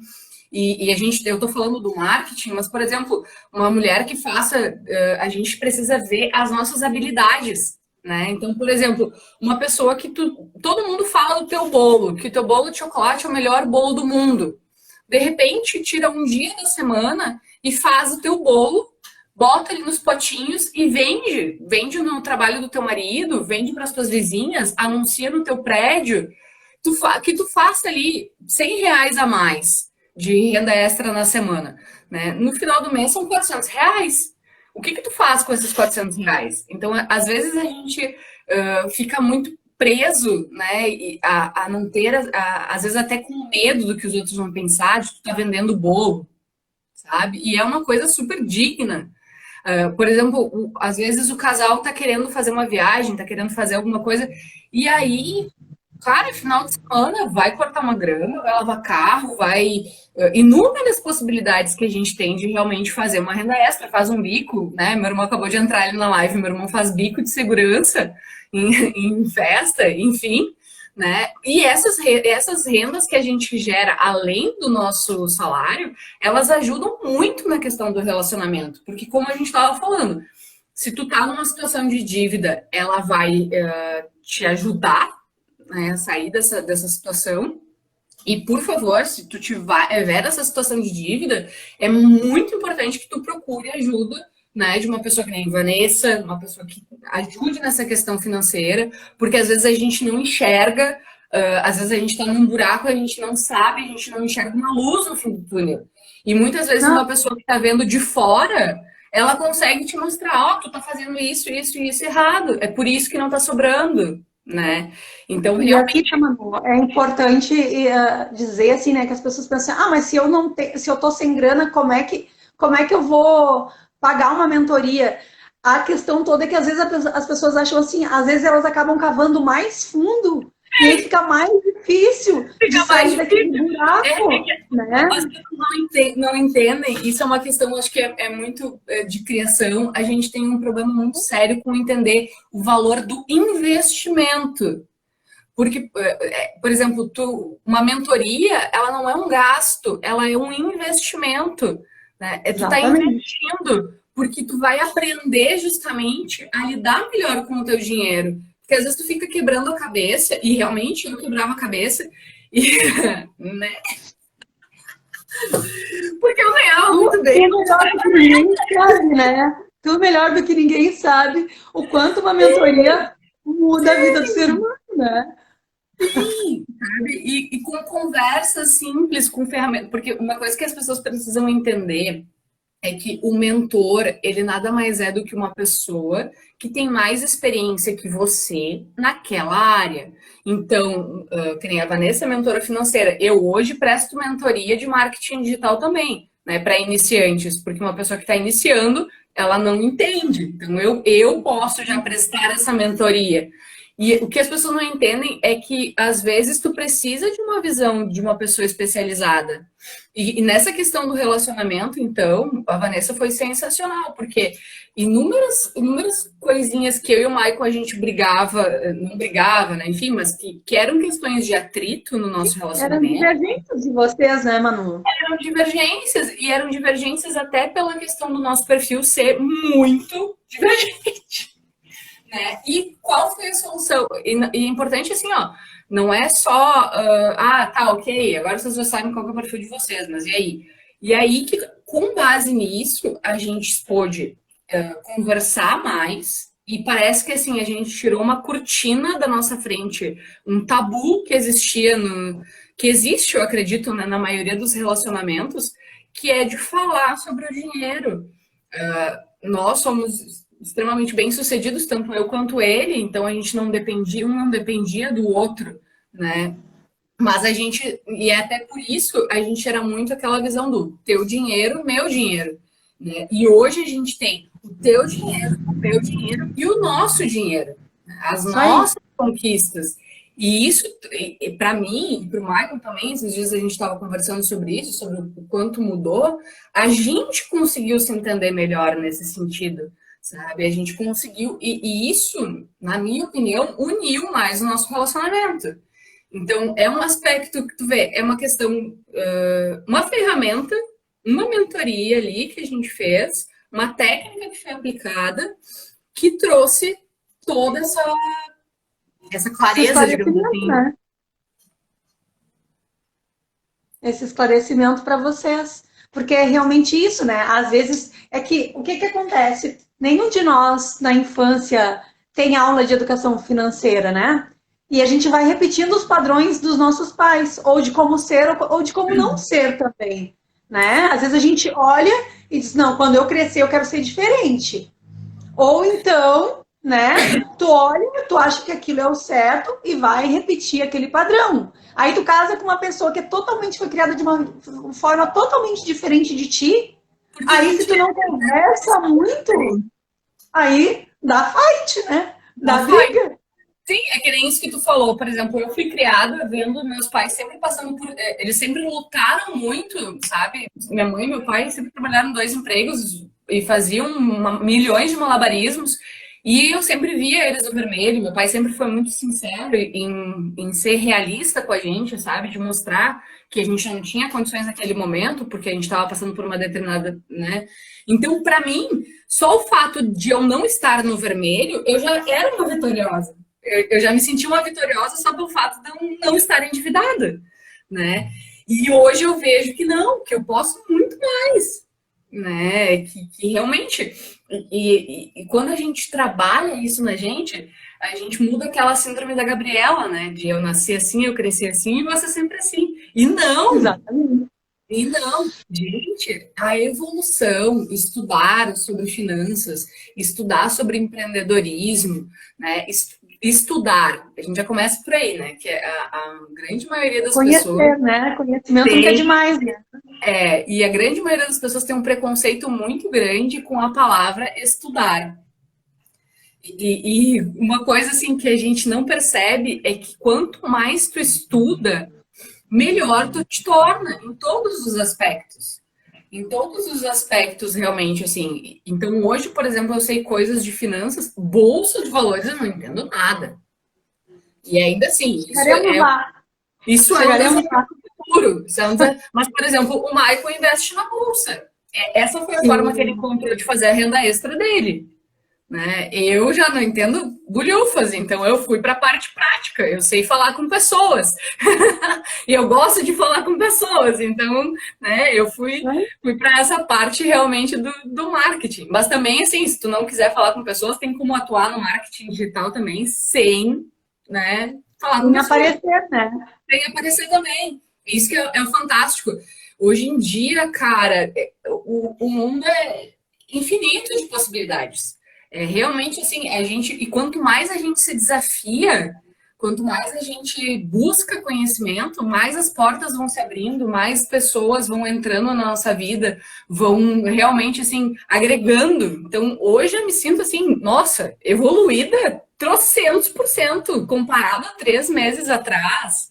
Eu tô falando do marketing, mas, por exemplo, uma mulher que faça, a gente precisa ver as nossas habilidades, né? Então, por exemplo, uma pessoa que todo mundo fala do teu bolo, que o teu bolo de chocolate é o melhor bolo do mundo. De repente, tira um dia da semana e faz o teu bolo, bota ele nos potinhos e vende. Vende no trabalho do teu marido, vende para as tuas vizinhas, anuncia no teu prédio. Que tu faça ali R$ 100 a mais de renda extra na semana. Né? No final do mês são R$ 400. O que tu faz com esses R$ 400? Então, às vezes a gente fica muito preso, né, a não ter, às vezes até com medo do que os outros vão pensar, de tu tá vendendo bolo, sabe? E é uma coisa super digna. Por exemplo, às vezes o casal tá querendo fazer uma viagem, tá querendo fazer alguma coisa, e aí, cara, final de semana vai cortar uma grama, vai lavar carro, vai. Inúmeras possibilidades que a gente tem de realmente fazer uma renda extra, faz um bico, né? Meu irmão acabou de entrar ali na live, meu irmão faz bico de segurança em festa, enfim, né? E essas rendas que a gente gera além do nosso salário, elas ajudam muito na questão do relacionamento, porque como a gente estava falando, se tu tá numa situação de dívida, ela vai te ajudar, né, a sair dessa situação. E, por favor, se tu tiver essa situação de dívida, é muito importante que tu procure ajuda, né, de uma pessoa que nem Vanessa, uma pessoa que ajude nessa questão financeira, porque às vezes a gente não enxerga, às vezes a gente está num buraco, a gente não sabe, a gente não enxerga uma luz no fim do túnel. E muitas vezes Não, uma pessoa que está vendo de fora, ela consegue te mostrar, tu tá fazendo isso, isso e isso errado. É por isso que não tá sobrando, né? Então, e realmente. aqui, Manu, é importante dizer assim, né, que as pessoas pensam, mas se eu não tenho, se eu tô sem grana, como é que eu vou pagar uma mentoria? A questão toda é que às vezes as pessoas acham assim, às vezes elas acabam cavando mais fundo e aí fica mais difícil de Fica mais sair daquele difícil. buraco, né? As pessoas não entendem, isso é uma questão, acho que é muito de criação. A gente tem um problema muito sério com entender o valor do investimento. Porque, por exemplo, uma mentoria, ela não é um gasto, ela é um investimento, né? Tu está Exatamente. investindo, porque tu vai aprender justamente a lidar melhor com o teu dinheiro. Porque às vezes tu fica quebrando a cabeça, e realmente eu quebrava a cabeça, e, né? Porque eu ganhava muito bem. Tu melhor do que ninguém sabe, né? Tu melhor do que ninguém sabe o quanto uma mentoria muda a vida do ser humano, né? Sim, sabe? E com conversa simples, com ferramentas. Porque uma coisa que as pessoas precisam entender é que o mentor, ele nada mais é do que uma pessoa que tem mais experiência que você naquela área. Então, que nem a Vanessa é mentora financeira. Eu hoje presto mentoria de marketing digital também, né, para iniciantes, porque uma pessoa que está iniciando, ela não entende. Então, eu posso já prestar essa mentoria. E o que as pessoas não entendem é que, às vezes, tu precisa de uma visão de uma pessoa especializada. E nessa questão do relacionamento, então, a Vanessa foi sensacional, porque inúmeras coisinhas que eu e o Michael a gente brigava, não brigava, né? Enfim, mas que eram questões de atrito no nosso Eram relacionamento, divergentes de vocês, né, Manu? eram divergências até pela questão do nosso perfil ser muito divergente. Né? E qual foi a solução? E é importante assim, ó, não é só, tá, ok, agora vocês já sabem qual é o perfil de vocês, mas e aí? E aí que, com base nisso, a gente pôde conversar mais e parece que assim, a gente tirou uma cortina da nossa frente, um tabu que existia que existe, eu acredito, né, na maioria dos relacionamentos, que é de falar sobre o dinheiro. Nós somos extremamente bem-sucedidos, tanto eu quanto ele, então a gente não dependia, um não dependia do outro, né? Mas a gente, e é até por isso, a gente era muito aquela visão do teu dinheiro, meu dinheiro, né? E hoje a gente tem o teu dinheiro, o meu dinheiro e o nosso dinheiro, né? As Isso aí. nossas conquistas. E isso, para mim e para o Michael também, esses dias a gente estava conversando sobre isso, sobre o quanto mudou, a gente conseguiu se entender melhor nesse sentido, sabe? A gente conseguiu, e isso, na minha opinião, uniu mais o nosso relacionamento. Então, é um aspecto que tu vê, é uma questão, uma ferramenta, uma mentoria ali que a gente fez, uma técnica que foi aplicada, que trouxe toda essa Esse clareza, digamos esclarecimento, assim. né? Esse esclarecimento para vocês. Porque é realmente isso, né? Às vezes, é que o que acontece? Nenhum de nós, na infância, tem aula de educação financeira, né? E a gente vai repetindo os padrões dos nossos pais, ou de como ser, ou de como não ser também, né? Às vezes a gente olha e diz, não, quando eu crescer eu quero ser diferente. Ou então, né, tu olha, tu acha que aquilo é o certo e vai repetir aquele padrão. Aí tu casa com uma pessoa que foi criada de uma forma totalmente diferente de ti. Porque a Aí se gente tu não conversa muito, aí dá fight, né? não Dá faz. briga. Sim, é que nem isso que tu falou. Por exemplo, eu fui criada vendo meus pais sempre passando por. Eles sempre lutaram muito, sabe? Minha mãe e meu pai sempre trabalharam em dois empregos e faziam milhões de malabarismos. E eu sempre via eles no vermelho. Meu pai sempre foi muito sincero em ser realista com a gente, sabe? De mostrar que a gente não tinha condições naquele momento, porque a gente estava passando por uma determinada, né? Então, para mim, só o fato de eu não estar no vermelho, eu já era uma vitoriosa. Eu já me senti uma vitoriosa só pelo fato de eu não estar endividada, né? E hoje eu vejo que não, que eu posso muito mais, né? Que realmente E quando a gente trabalha isso na gente, a gente muda aquela síndrome da Gabriela, né? De eu nasci assim, eu cresci assim e você sempre assim. Exatamente. E não, gente, a evolução, estudar sobre finanças, estudar sobre empreendedorismo, né? Estudar, a gente já começa por aí, né? Que a grande maioria das pessoas Conhecer, né? Conhecimento nunca é tem, demais, né? e a grande maioria das pessoas tem um preconceito muito grande com a palavra estudar. E uma coisa assim que a gente não percebe é que quanto mais tu estuda, melhor tu te torna em todos os aspectos. Em todos os aspectos, realmente, assim. Então, hoje, por exemplo, eu sei coisas de finanças, bolsa de valores, eu não entendo nada. E ainda assim, Chegaremos lá. isso é um Chegaremos desafio lá. futuro. Mas, por exemplo, o Michael investe na bolsa. Essa foi a forma que ele Sim. encontrou de fazer a renda extra dele. Né? Eu já não entendo bulhufas, então eu fui para a parte prática. Eu sei falar com pessoas e eu gosto de falar com pessoas, então, né, eu fui para essa parte realmente do marketing. Mas também, assim, se tu não quiser falar com pessoas, tem como atuar no marketing digital também sem, né, falar com Sem pessoas, aparecer, né? sem aparecer também. Isso que é o fantástico. Hoje em dia, cara, o mundo é infinito de possibilidades. É realmente assim, a gente, e quanto mais a gente se desafia, quanto mais a gente busca conhecimento, mais as portas vão se abrindo, mais pessoas vão entrando na nossa vida, vão realmente assim agregando. Então, hoje eu me sinto assim, nossa, evoluída trocentos por cento comparado a 3 meses atrás.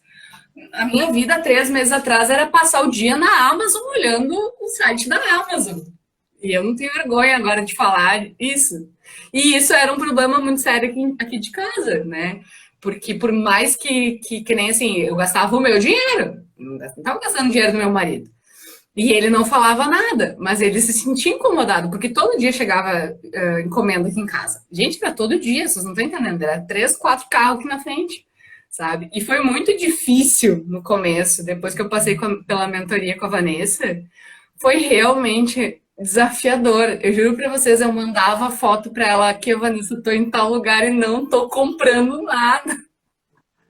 A minha vida há 3 meses atrás era passar o dia na Amazon olhando o site da Amazon. E eu não tenho vergonha agora de falar isso. E isso era um problema muito sério aqui de casa, né? Porque por mais que nem assim, eu gastava o meu dinheiro, não estava gastando dinheiro do meu marido. E ele não falava nada, mas ele se sentia incomodado, porque todo dia chegava encomenda aqui em casa. Gente, era todo dia, vocês não estão entendendo, era 3, 4 carros aqui na frente, sabe? E foi muito difícil no começo, depois que eu passei pela mentoria com a Vanessa, foi realmente desafiador. Eu juro pra vocês, eu mandava foto pra ela que a Vanessa, tô em tal lugar e não tô comprando nada.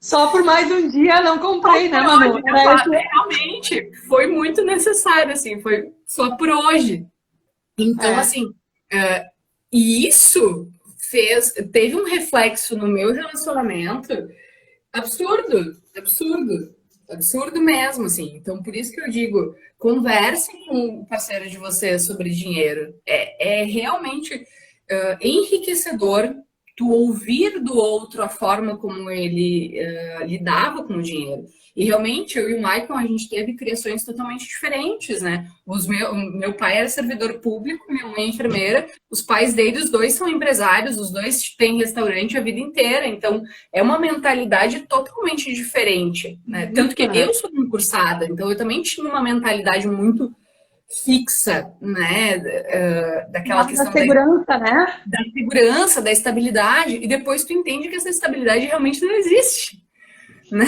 Só por mais um dia não Só comprei, né, por Manu? hoje, Era esse... realmente, foi muito necessário, assim, foi só por hoje. Então, É. assim, e isso teve um reflexo no meu relacionamento absurdo, absurdo, absurdo mesmo, assim. Então, por isso que eu digo, conversem com o parceiro de vocês sobre dinheiro. É realmente enriquecedor tu ouvir do outro a forma como ele lidava com o dinheiro. E realmente, eu e o Michael, a gente teve criações totalmente diferentes, né? O meu pai era servidor público, minha mãe é enfermeira, os pais dele, os dois são empresários, os dois têm restaurante a vida inteira, então é uma mentalidade totalmente diferente, né? Tanto Muito, que né? eu sou concursada, então eu também tinha uma mentalidade muito fixa, né? Daquela Da questão segurança, né? da segurança, da estabilidade, e depois tu entende que essa estabilidade realmente não existe, né?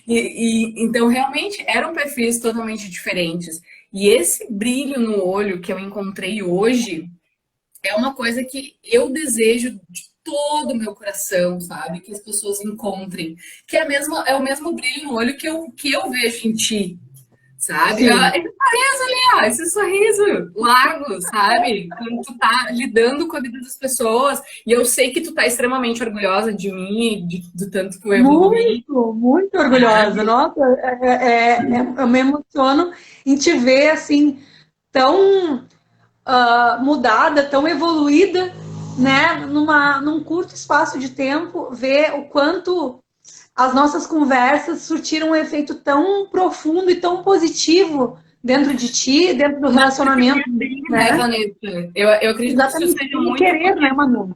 Então, realmente, eram perfis totalmente diferentes. E esse brilho no olho que eu encontrei hoje é uma coisa que eu desejo de todo o meu coração, sabe? Que as pessoas encontrem. Que é o mesmo brilho no olho que eu vejo em ti, sabe? Sim. Esse sorriso ali, ó, esse sorriso largo, sabe? Quando tu tá lidando com a vida das pessoas, e eu sei que tu tá extremamente orgulhosa de mim, do tanto que eu evoluí, Muito, muito orgulhosa. sabe? Nossa, eu me emociono em te ver assim, tão mudada, tão evoluída, né? Num curto espaço de tempo, ver o quanto as nossas conversas surtiram um efeito tão profundo e tão positivo dentro de ti, dentro do Mas porque eu me relacionamento, abri, né, né? Vanessa? Eu acredito que isso Exatamente, seja sem muito querer, porque né, Manu?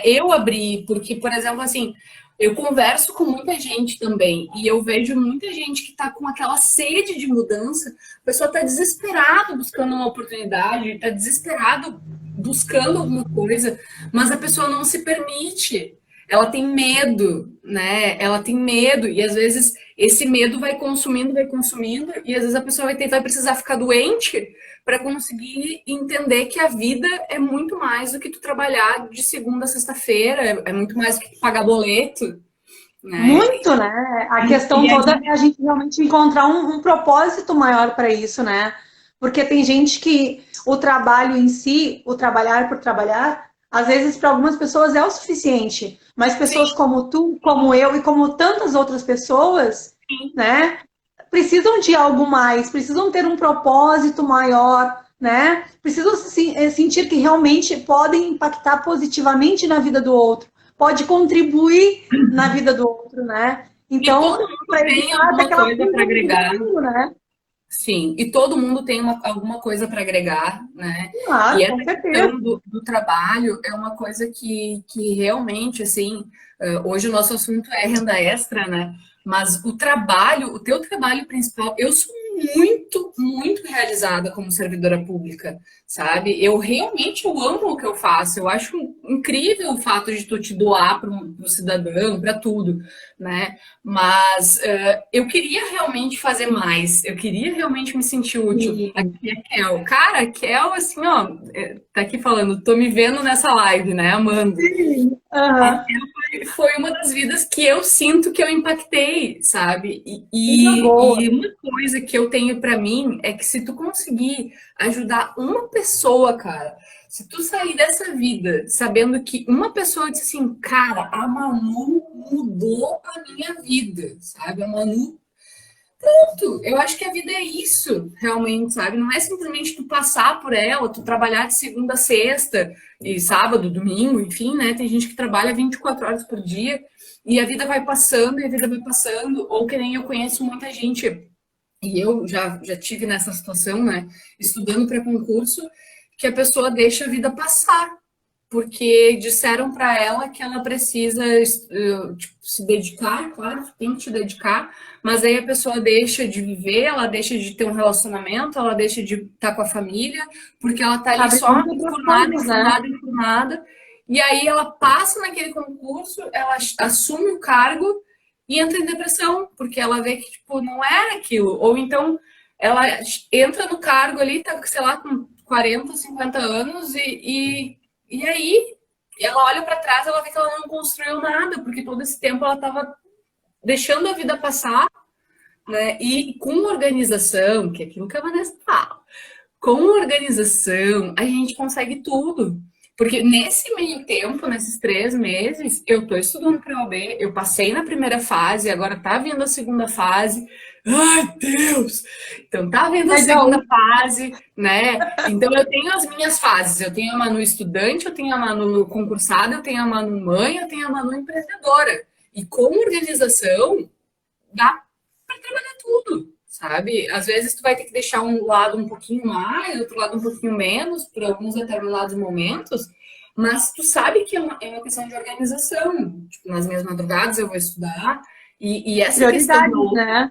eu abri, porque, por exemplo, assim, eu converso com muita gente também, e eu vejo muita gente que tá com aquela sede de mudança, a pessoa tá desesperada buscando uma oportunidade, tá desesperado buscando alguma coisa, mas a pessoa não se permite. ela tem medo, né? Ela tem medo, e às vezes esse medo vai consumindo, e às vezes a pessoa vai precisar ficar doente para conseguir entender que a vida é muito mais do que tu trabalhar de segunda a sexta-feira, é muito mais do que pagar boleto, né? Muito, né? A questão E toda é a gente realmente encontrar um propósito maior para isso, né? Porque tem gente que o trabalho em si, o trabalhar por trabalhar, às vezes para algumas pessoas é o suficiente, mas pessoas sim, como tu, como eu e como tantas outras pessoas, né, precisam de algo mais, precisam ter um propósito maior, né? Precisam sentir que realmente podem impactar positivamente na vida do outro, pode contribuir na vida do outro, né? e Então, todo mundo para tem evitar alguma daquela coisa para síndrome do agregar. vagabundo, né? Sim, e todo mundo tem alguma coisa para agregar, né? E Claro, essa com certeza. questão do trabalho é uma coisa que realmente, assim, hoje o nosso assunto é renda extra, né? Mas o trabalho, o teu trabalho principal, eu sou muito, muito realizada como servidora pública, sabe? Eu amo o que eu faço, eu acho incrível o fato de tu te doar para o cidadão, para tudo, né? Mas eu queria realmente fazer mais, eu queria realmente me sentir útil. Sim. Aqui é Kel. Cara, Kel, assim, ó, tá aqui falando, tô me vendo nessa live, né, amando. Sim. A Aham. Kel foi uma das vidas que eu sinto que eu impactei, sabe? Coisa E boa. uma coisa que eu tenho pra mim é que se tu conseguir ajudar uma pessoa, cara, se tu sair dessa vida sabendo que uma pessoa disse assim, cara, a Manu mudou a minha vida, sabe? A Manu eu acho que a vida é isso, realmente, sabe? Não é simplesmente tu passar por ela, tu trabalhar de segunda a sexta, e sábado, domingo, enfim, né? Tem gente que trabalha 24 horas por dia, e a vida vai passando, e a vida vai passando, ou que nem eu conheço muita gente, e eu já tive nessa situação, né? Estudando para concurso, que a pessoa deixa a vida passar, porque disseram para ela que ela precisa tipo, se dedicar, claro, tem que te dedicar, mas aí a pessoa deixa de viver, ela deixa de ter um relacionamento, ela deixa de estar com a família, porque ela está ali Abre só mão de outras informada, coisas, né? informada, informada, e aí ela passa naquele concurso, ela assume o cargo e entra em depressão, porque ela vê que tipo, não era aquilo, ou então ela entra no cargo ali, tá, sei lá, com 40, 50 anos e aí ela olha para trás, ela vê que ela não construiu nada, porque todo esse tempo ela estava deixando a vida passar, né? E com organização, que é aquilo que a Vanessa fala, com organização a gente consegue tudo. Porque nesse meio tempo, nesses 3 meses, eu estou estudando para a OAB, eu passei na primeira fase, agora está vindo a segunda fase. Ai, Deus! Então tá vindo a segunda Legal. fase, né? Então eu tenho as minhas fases. Eu tenho a Manu estudante, eu tenho a Manu concursada, eu tenho a Manu mãe, eu tenho a Manu empreendedora. E com organização, dá para trabalhar tudo, sabe? Às vezes tu vai ter que deixar um lado um pouquinho mais, outro lado um pouquinho menos, por alguns determinados momentos, mas tu sabe que é uma questão de organização. Tipo, nas minhas madrugadas eu vou estudar, e essa questão Prioridades, né?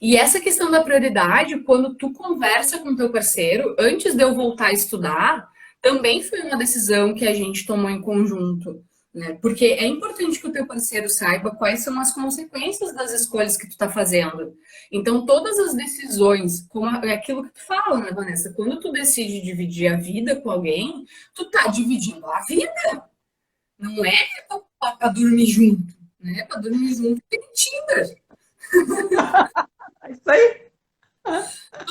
e essa questão da prioridade, quando tu conversa com teu parceiro, antes de eu voltar a estudar, também foi uma decisão que a gente tomou em conjunto, né? Porque é importante que o teu parceiro saiba quais são as consequências das escolhas que tu tá fazendo. Então, todas as decisões, como é aquilo que tu fala, né, Vanessa? Quando tu decide dividir a vida com alguém, tu tá dividindo a vida. Não é pra dormir junto, né? Pra dormir junto tem Tinder. É isso aí.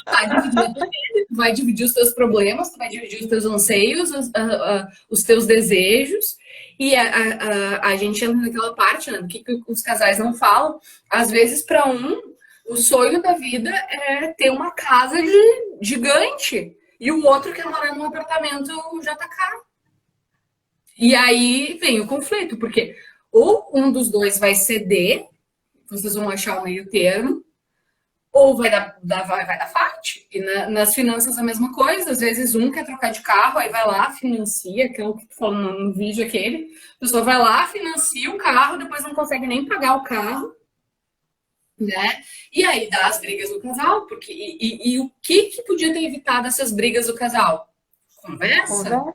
Vai dividir a tua vida, tu vai dividir os teus problemas, tu vai dividir os teus anseios, os teus desejos, e a gente entra naquela parte, né, do que os casais não falam. Às vezes, para um, o sonho da vida é ter uma casa gigante, e o outro quer morar num apartamento JK. E aí vem o conflito, porque ou um dos dois vai ceder, vocês vão achar o meio termo, ou vai dar parte. E nas finanças a mesma coisa. Às vezes um quer trocar de carro, aí vai lá, financia, que é o que tu falou no vídeo aquele. A pessoa vai lá, financia o carro, depois não consegue nem pagar o carro, né? E aí dá as brigas no casal, porque e o que podia ter evitado essas brigas do casal? Conversa. Conversa.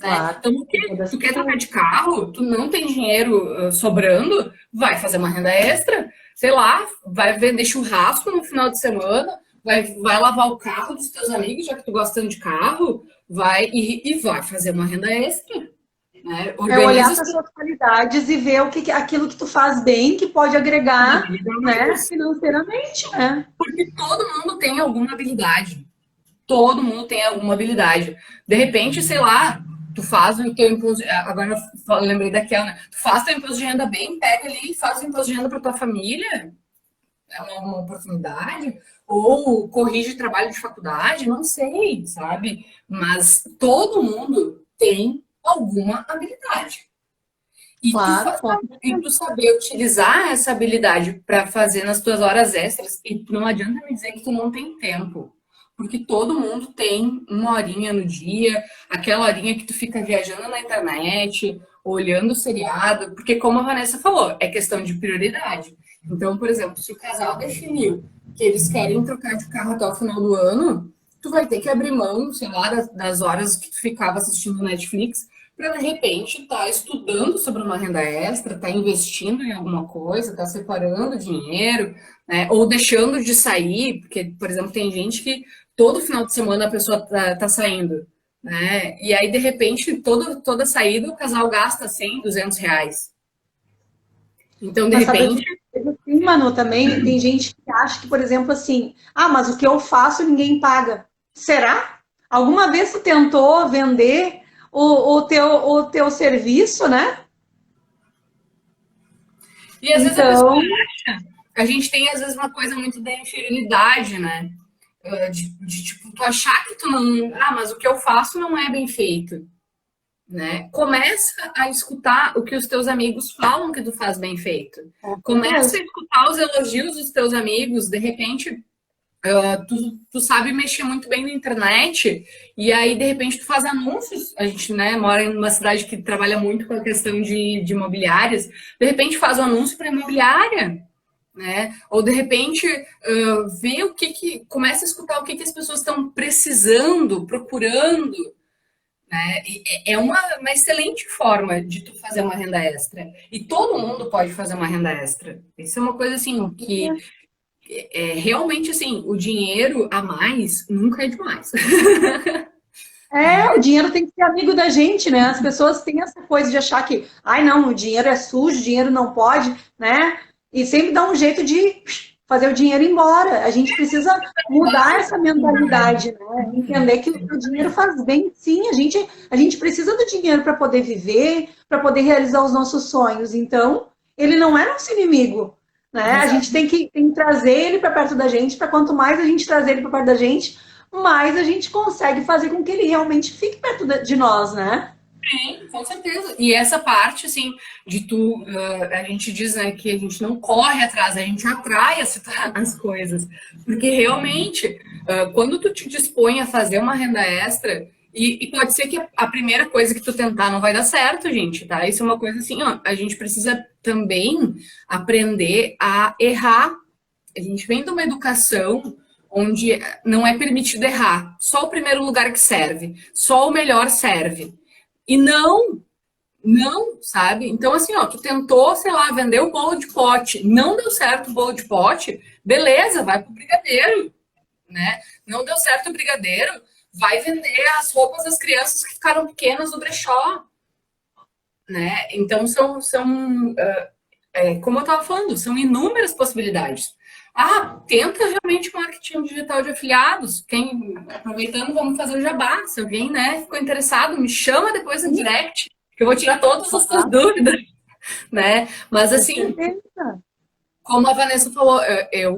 né? Claro, Então, tem toda tu essa quer trocar coisa. de carro, tu não tem dinheiro sobrando, vai fazer uma renda extra, sei lá, vai vender churrasco no final de semana, vai lavar o carro dos teus amigos, já que tu gosta tanto de carro, e vai fazer uma renda extra, né? É olhar Organiza as para tuas suas qualidades e ver aquilo que tu faz bem, que pode agregar, né, habilidades, financeiramente, né? porque todo mundo tem alguma habilidade. Todo mundo tem alguma habilidade. De repente, sei lá, tu faz o teu imposto. Agora eu lembrei daquela, né? Tu faz teu imposto de renda bem, pega ali e faz o imposto de renda para tua família. É uma oportunidade. Ou corrige trabalho de faculdade, não sei, sabe? Mas todo mundo tem alguma habilidade. Claro, com E certeza. tu saber utilizar essa habilidade para fazer nas tuas horas extras, e não adianta me dizer que tu não tem tempo. Porque todo mundo tem uma horinha no dia, aquela horinha que tu fica viajando na internet, olhando o seriado, porque como a Vanessa falou, é questão de prioridade. Então, por exemplo, se o casal definiu que eles querem trocar de carro até o final do ano, tu vai ter que abrir mão, sei lá, das horas que tu ficava assistindo Netflix para de repente estar tá estudando sobre uma renda extra, estar tá investindo em alguma coisa, estar tá separando dinheiro, né? Ou deixando de sair, porque, por exemplo, tem gente que todo final de semana a pessoa tá saindo, né? E aí, de repente, toda saída o casal gasta 100, R$ 200. Então, de Mas sabe o que repente, assim, Manu, também tem gente que acha que, por exemplo, assim, ah, mas o que eu faço ninguém paga. Será? Alguma vez tu tentou vender o teu serviço, né? e às vezes a pessoa Então, acha, a gente tem às vezes uma coisa muito da inferioridade, né? De tipo, tu achar que tu não. Ah, mas o que eu faço não é bem feito. Né? Começa a escutar o que os teus amigos falam que tu faz bem feito. com Começa a certeza. escutar os elogios dos teus amigos. De repente, tu sabe mexer muito bem na internet e aí, de repente, tu faz anúncios. A gente, né, mora em uma cidade que trabalha muito com a questão de imobiliárias. De repente, faz um anúncio para imobiliária. Né? Ou de repente vê começa a escutar o que as pessoas estão precisando, procurando, né? É uma excelente forma de tu fazer uma renda extra. E todo mundo pode fazer uma renda extra. Isso é uma coisa assim que realmente assim, o dinheiro a mais nunca é demais. É, o dinheiro tem que ser amigo da gente, né? As pessoas têm essa coisa de achar que, ai, não, o dinheiro é sujo, o dinheiro não pode, né? E sempre dá um jeito de fazer o dinheiro ir embora. A gente precisa mudar essa mentalidade, né? Entender que o dinheiro faz bem, sim. A gente precisa do dinheiro para poder viver, para poder realizar os nossos sonhos. Então, ele não é nosso inimigo, né? A gente tem que trazer ele para perto da gente, para quanto mais a gente trazer ele para perto da gente, mais a gente consegue fazer com que ele realmente fique perto de nós, né? Sim, com certeza. E essa parte, assim, a gente diz, né, que a gente não corre atrás, a gente atrai as coisas. Porque realmente, quando tu te dispõe a fazer uma renda extra, e pode ser que a primeira coisa que tu tentar não vai dar certo, gente, tá? Isso é uma coisa assim, ó, a gente precisa também aprender a errar. A gente vem de uma educação onde não é permitido errar. Só o primeiro lugar que serve, só o melhor serve. E não, sabe? Então, assim, ó, tu tentou, sei lá, vender o bolo de pote, não deu certo o bolo de pote, beleza, vai pro brigadeiro, né? Não deu certo o brigadeiro, vai vender as roupas das crianças que ficaram pequenas no brechó, né? Então, como eu estava falando, são inúmeras possibilidades. Ah, tenta realmente marketing digital de afiliados. Aproveitando, vamos fazer o jabá. Se alguém, né, ficou interessado, me chama depois no direct, que eu vou tirar todas as suas dúvidas, né? Mas Com assim, certeza. como a Vanessa falou,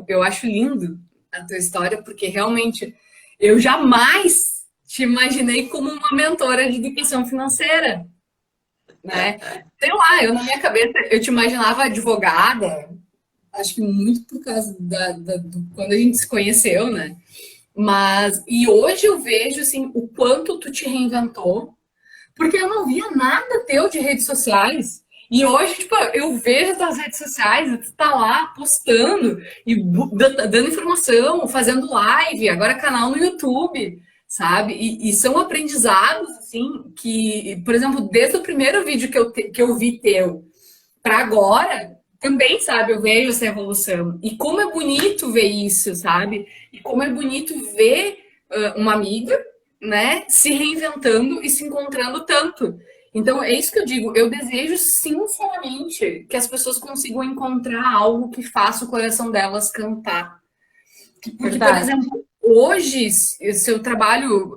eu acho lindo a tua história, porque realmente eu jamais te imaginei como uma mentora de educação financeira, né? Sei lá, eu na minha cabeça, eu te imaginava advogada, acho que muito por causa quando a gente se conheceu, né? E hoje eu vejo, assim, o quanto tu te reinventou, porque eu não via nada teu de redes sociais. E hoje, tipo, eu vejo as redes sociais, tu tá lá postando e dando informação, fazendo live, agora canal no YouTube. sabe? E são aprendizados, assim, que, por exemplo, desde o primeiro vídeo que eu vi teu para agora, também, sabe, eu vejo essa evolução. E como é bonito ver isso, sabe? E como é bonito ver uma amiga, né, se reinventando e se encontrando tanto. Então, é isso que eu digo. Eu desejo, sinceramente, que as pessoas consigam encontrar algo que faça o coração delas cantar. Porque, por Verdade. exemplo, hoje, se eu trabalho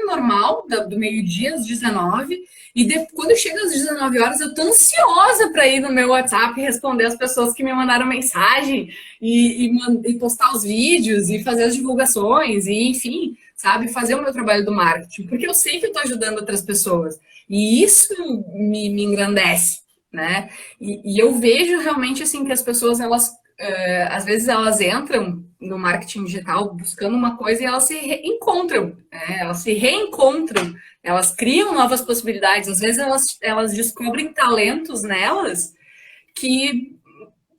normal, do meio-dia às 19, e quando chega às 19 horas, eu tô ansiosa para ir no meu WhatsApp e responder as pessoas que me mandaram mensagem, e postar os vídeos, e fazer as divulgações, e enfim, sabe, fazer o meu trabalho do marketing, porque eu sei que eu tô ajudando outras pessoas, e isso me engrandece, né? E eu vejo realmente, assim, que as pessoas, elas às vezes elas entram no marketing digital buscando uma coisa e elas se encontram, né? Elas se reencontram, elas criam novas possibilidades, às vezes elas descobrem talentos nelas que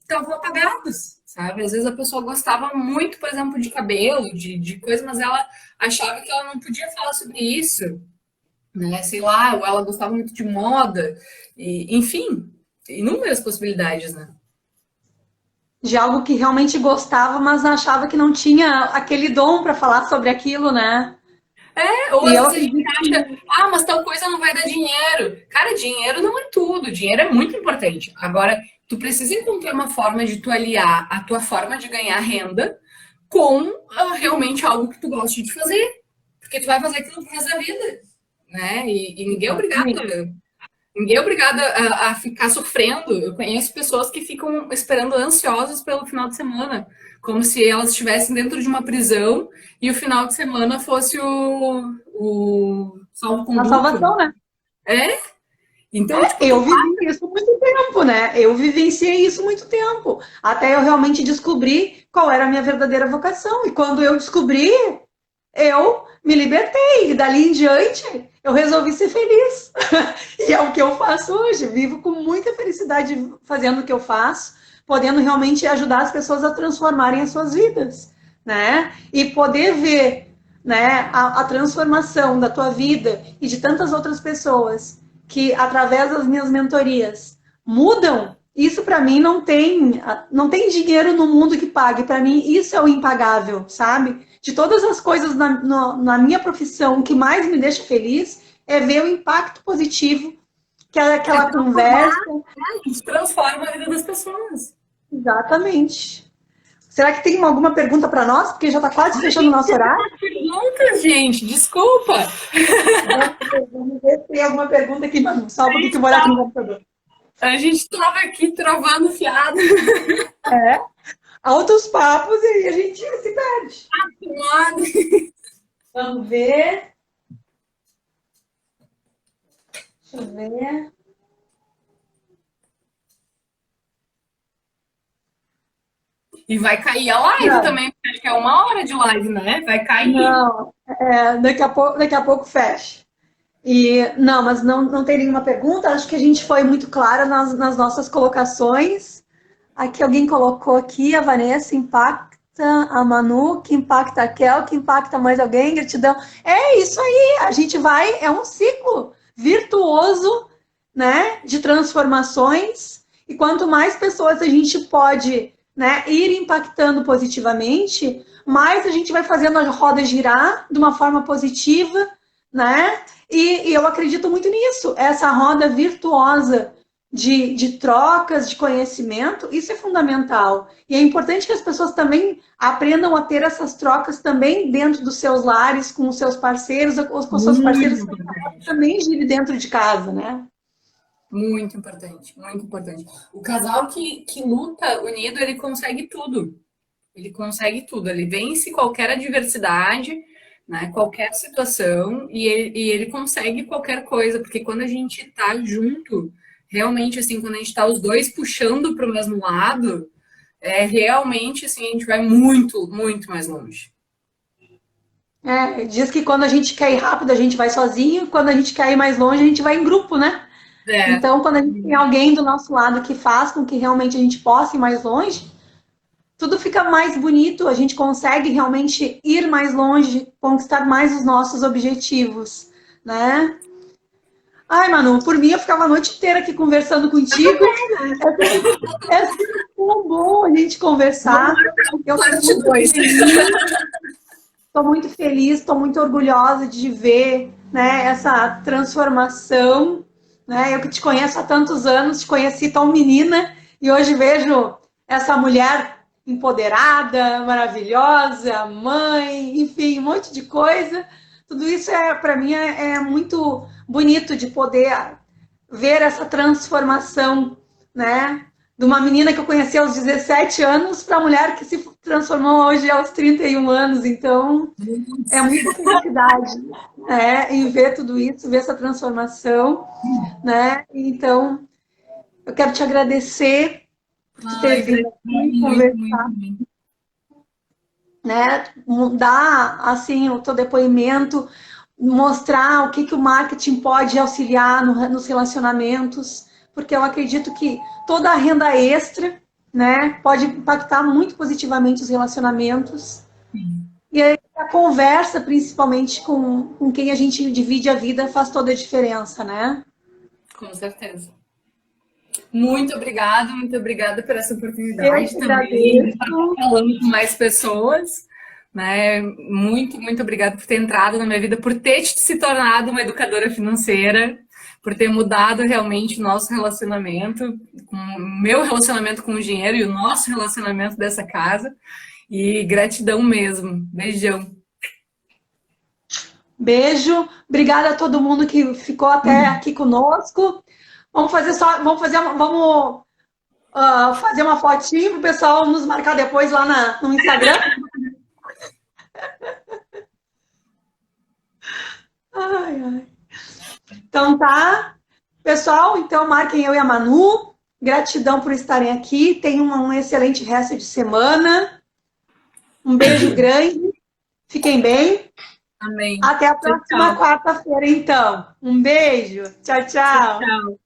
estavam apagados, sabe? Às vezes a pessoa gostava muito, por exemplo, de cabelo, de coisa, mas ela achava que ela não podia falar sobre isso, né? Sei lá, ou ela gostava muito de moda, e, enfim, inúmeras possibilidades, né? De algo que realmente gostava, mas achava que não tinha aquele dom para falar sobre aquilo, né? Ou E às eu vezes a gente acredito acha, que mas tal coisa não vai dar dinheiro. Cara, dinheiro não é tudo, dinheiro é muito importante. Agora, tu precisa encontrar uma forma de tu aliar a tua forma de ganhar renda com realmente algo que tu goste de fazer. Porque tu vai fazer aquilo pro resto da vida, né? E exatamente. ninguém é obrigado a ficar sofrendo. Eu conheço pessoas que ficam esperando ansiosas pelo final de semana, como se elas estivessem dentro de uma prisão e o final de semana fosse o A salvo-conduto. salvação, né? É? Então, tipo, Eu vivi isso muito tempo, né? Eu vivenciei isso muito tempo, até eu realmente descobrir qual era a minha verdadeira vocação. E quando eu descobri, eu me libertei. E dali em diante, eu resolvi ser feliz. E é o que eu faço hoje. Vivo com muita felicidade fazendo o que eu faço, podendo realmente ajudar as pessoas a transformarem as suas vidas, né? E poder ver, né, a transformação da tua vida e de tantas outras pessoas que através das minhas mentorias mudam. Isso para mim não tem dinheiro no mundo que pague. Para mim isso é o impagável, sabe? De todas as coisas na minha profissão, o que mais me deixa feliz é ver o impacto positivo que é aquela transformar, conversa. a gente transforma a vida das pessoas. Exatamente. Será que tem alguma pergunta para nós? Porque já está quase A fechando o gente nosso tem horário. uma pergunta, gente, desculpa. Vamos ver se tem alguma pergunta aqui. Só um pouquinho que eu vou olhar aqui no computador. A gente estava aqui travando fiado. É, altos papos e aí a gente se perde. Vamos ver. Deixa eu ver. E vai cair a live Não, também, porque acho que é 1 hora de live, né? Vai cair. não. Daqui a pouco fecha. E não, mas não tem nenhuma pergunta. Acho que a gente foi muito clara nas nossas colocações. Aqui alguém colocou aqui, a Vanessa impacta a Manu, que impacta a Kel, que impacta mais alguém, gratidão. É isso aí, a gente vai, é um ciclo virtuoso, né, de transformações, e quanto mais pessoas a gente pode, né, ir impactando positivamente, mais a gente vai fazendo a roda girar de uma forma positiva, né, e eu acredito muito nisso, essa roda virtuosa de trocas de conhecimento, isso é fundamental. E é importante que as pessoas também aprendam a ter essas trocas também dentro dos seus lares, com os seus parceiros, ou com os seus parceiros Muito importante. também gire dentro de casa, né? Muito importante, muito importante. O casal que luta unido, ele consegue tudo. Ele consegue tudo. Ele vence qualquer adversidade, né? Qualquer situação, e ele consegue qualquer coisa, porque quando a gente tá junto, realmente, assim, quando a gente tá os dois puxando para o mesmo lado, realmente, assim, a gente vai muito, muito mais longe. Diz que quando a gente quer ir rápido, a gente vai sozinho, quando a gente quer ir mais longe, a gente vai em grupo, né? É, Então, quando a gente tem alguém do nosso lado que faz com que realmente a gente possa ir mais longe, tudo fica mais bonito, a gente consegue realmente ir mais longe, conquistar mais os nossos objetivos, né? Ai, Manu, por mim eu ficava a noite inteira aqui conversando contigo. É sempre tão bom a gente conversar. Eu estou muito feliz, estou muito orgulhosa de ver, né, essa transformação. Né? Eu que te conheço há tantos anos, te conheci tão menina e hoje vejo essa mulher empoderada, maravilhosa, mãe, enfim, um monte de coisa. Tudo isso para mim é muito bonito de poder ver essa transformação, né? De uma menina que eu conheci aos 17 anos para a mulher que se transformou hoje aos 31 anos. Então, é muita felicidade, né? Em ver tudo isso, ver essa transformação, né? Então, eu quero te agradecer por ter vindo aqui conversar, né? Dar, assim, o teu depoimento, mostrar o que o marketing pode auxiliar nos relacionamentos, porque eu acredito que toda a renda extra, né, pode impactar muito positivamente os relacionamentos. E a conversa, principalmente com quem a gente divide a vida, faz toda a diferença, né? Com certeza. Muito obrigada por essa oportunidade Eu também de estar agradeço. falando com mais pessoas. Né? Muito obrigada por ter entrado na minha vida, por ter se tornado uma educadora financeira, por ter mudado realmente o nosso relacionamento, o meu relacionamento com o dinheiro e o nosso relacionamento dessa casa. E gratidão mesmo. Beijão. Beijo. Obrigada a todo mundo que ficou até aqui conosco. Vamos fazer uma fotinho para o pessoal nos marcar depois lá no Instagram. Ai, ai. Então tá, pessoal, então marquem eu e a Manu. Gratidão por estarem aqui. Tenham um excelente resto de semana. Um beijo grande. Fiquem bem. Amém. Até a próxima quarta-feira, então. Um beijo. Tchau, tchau. Tchau.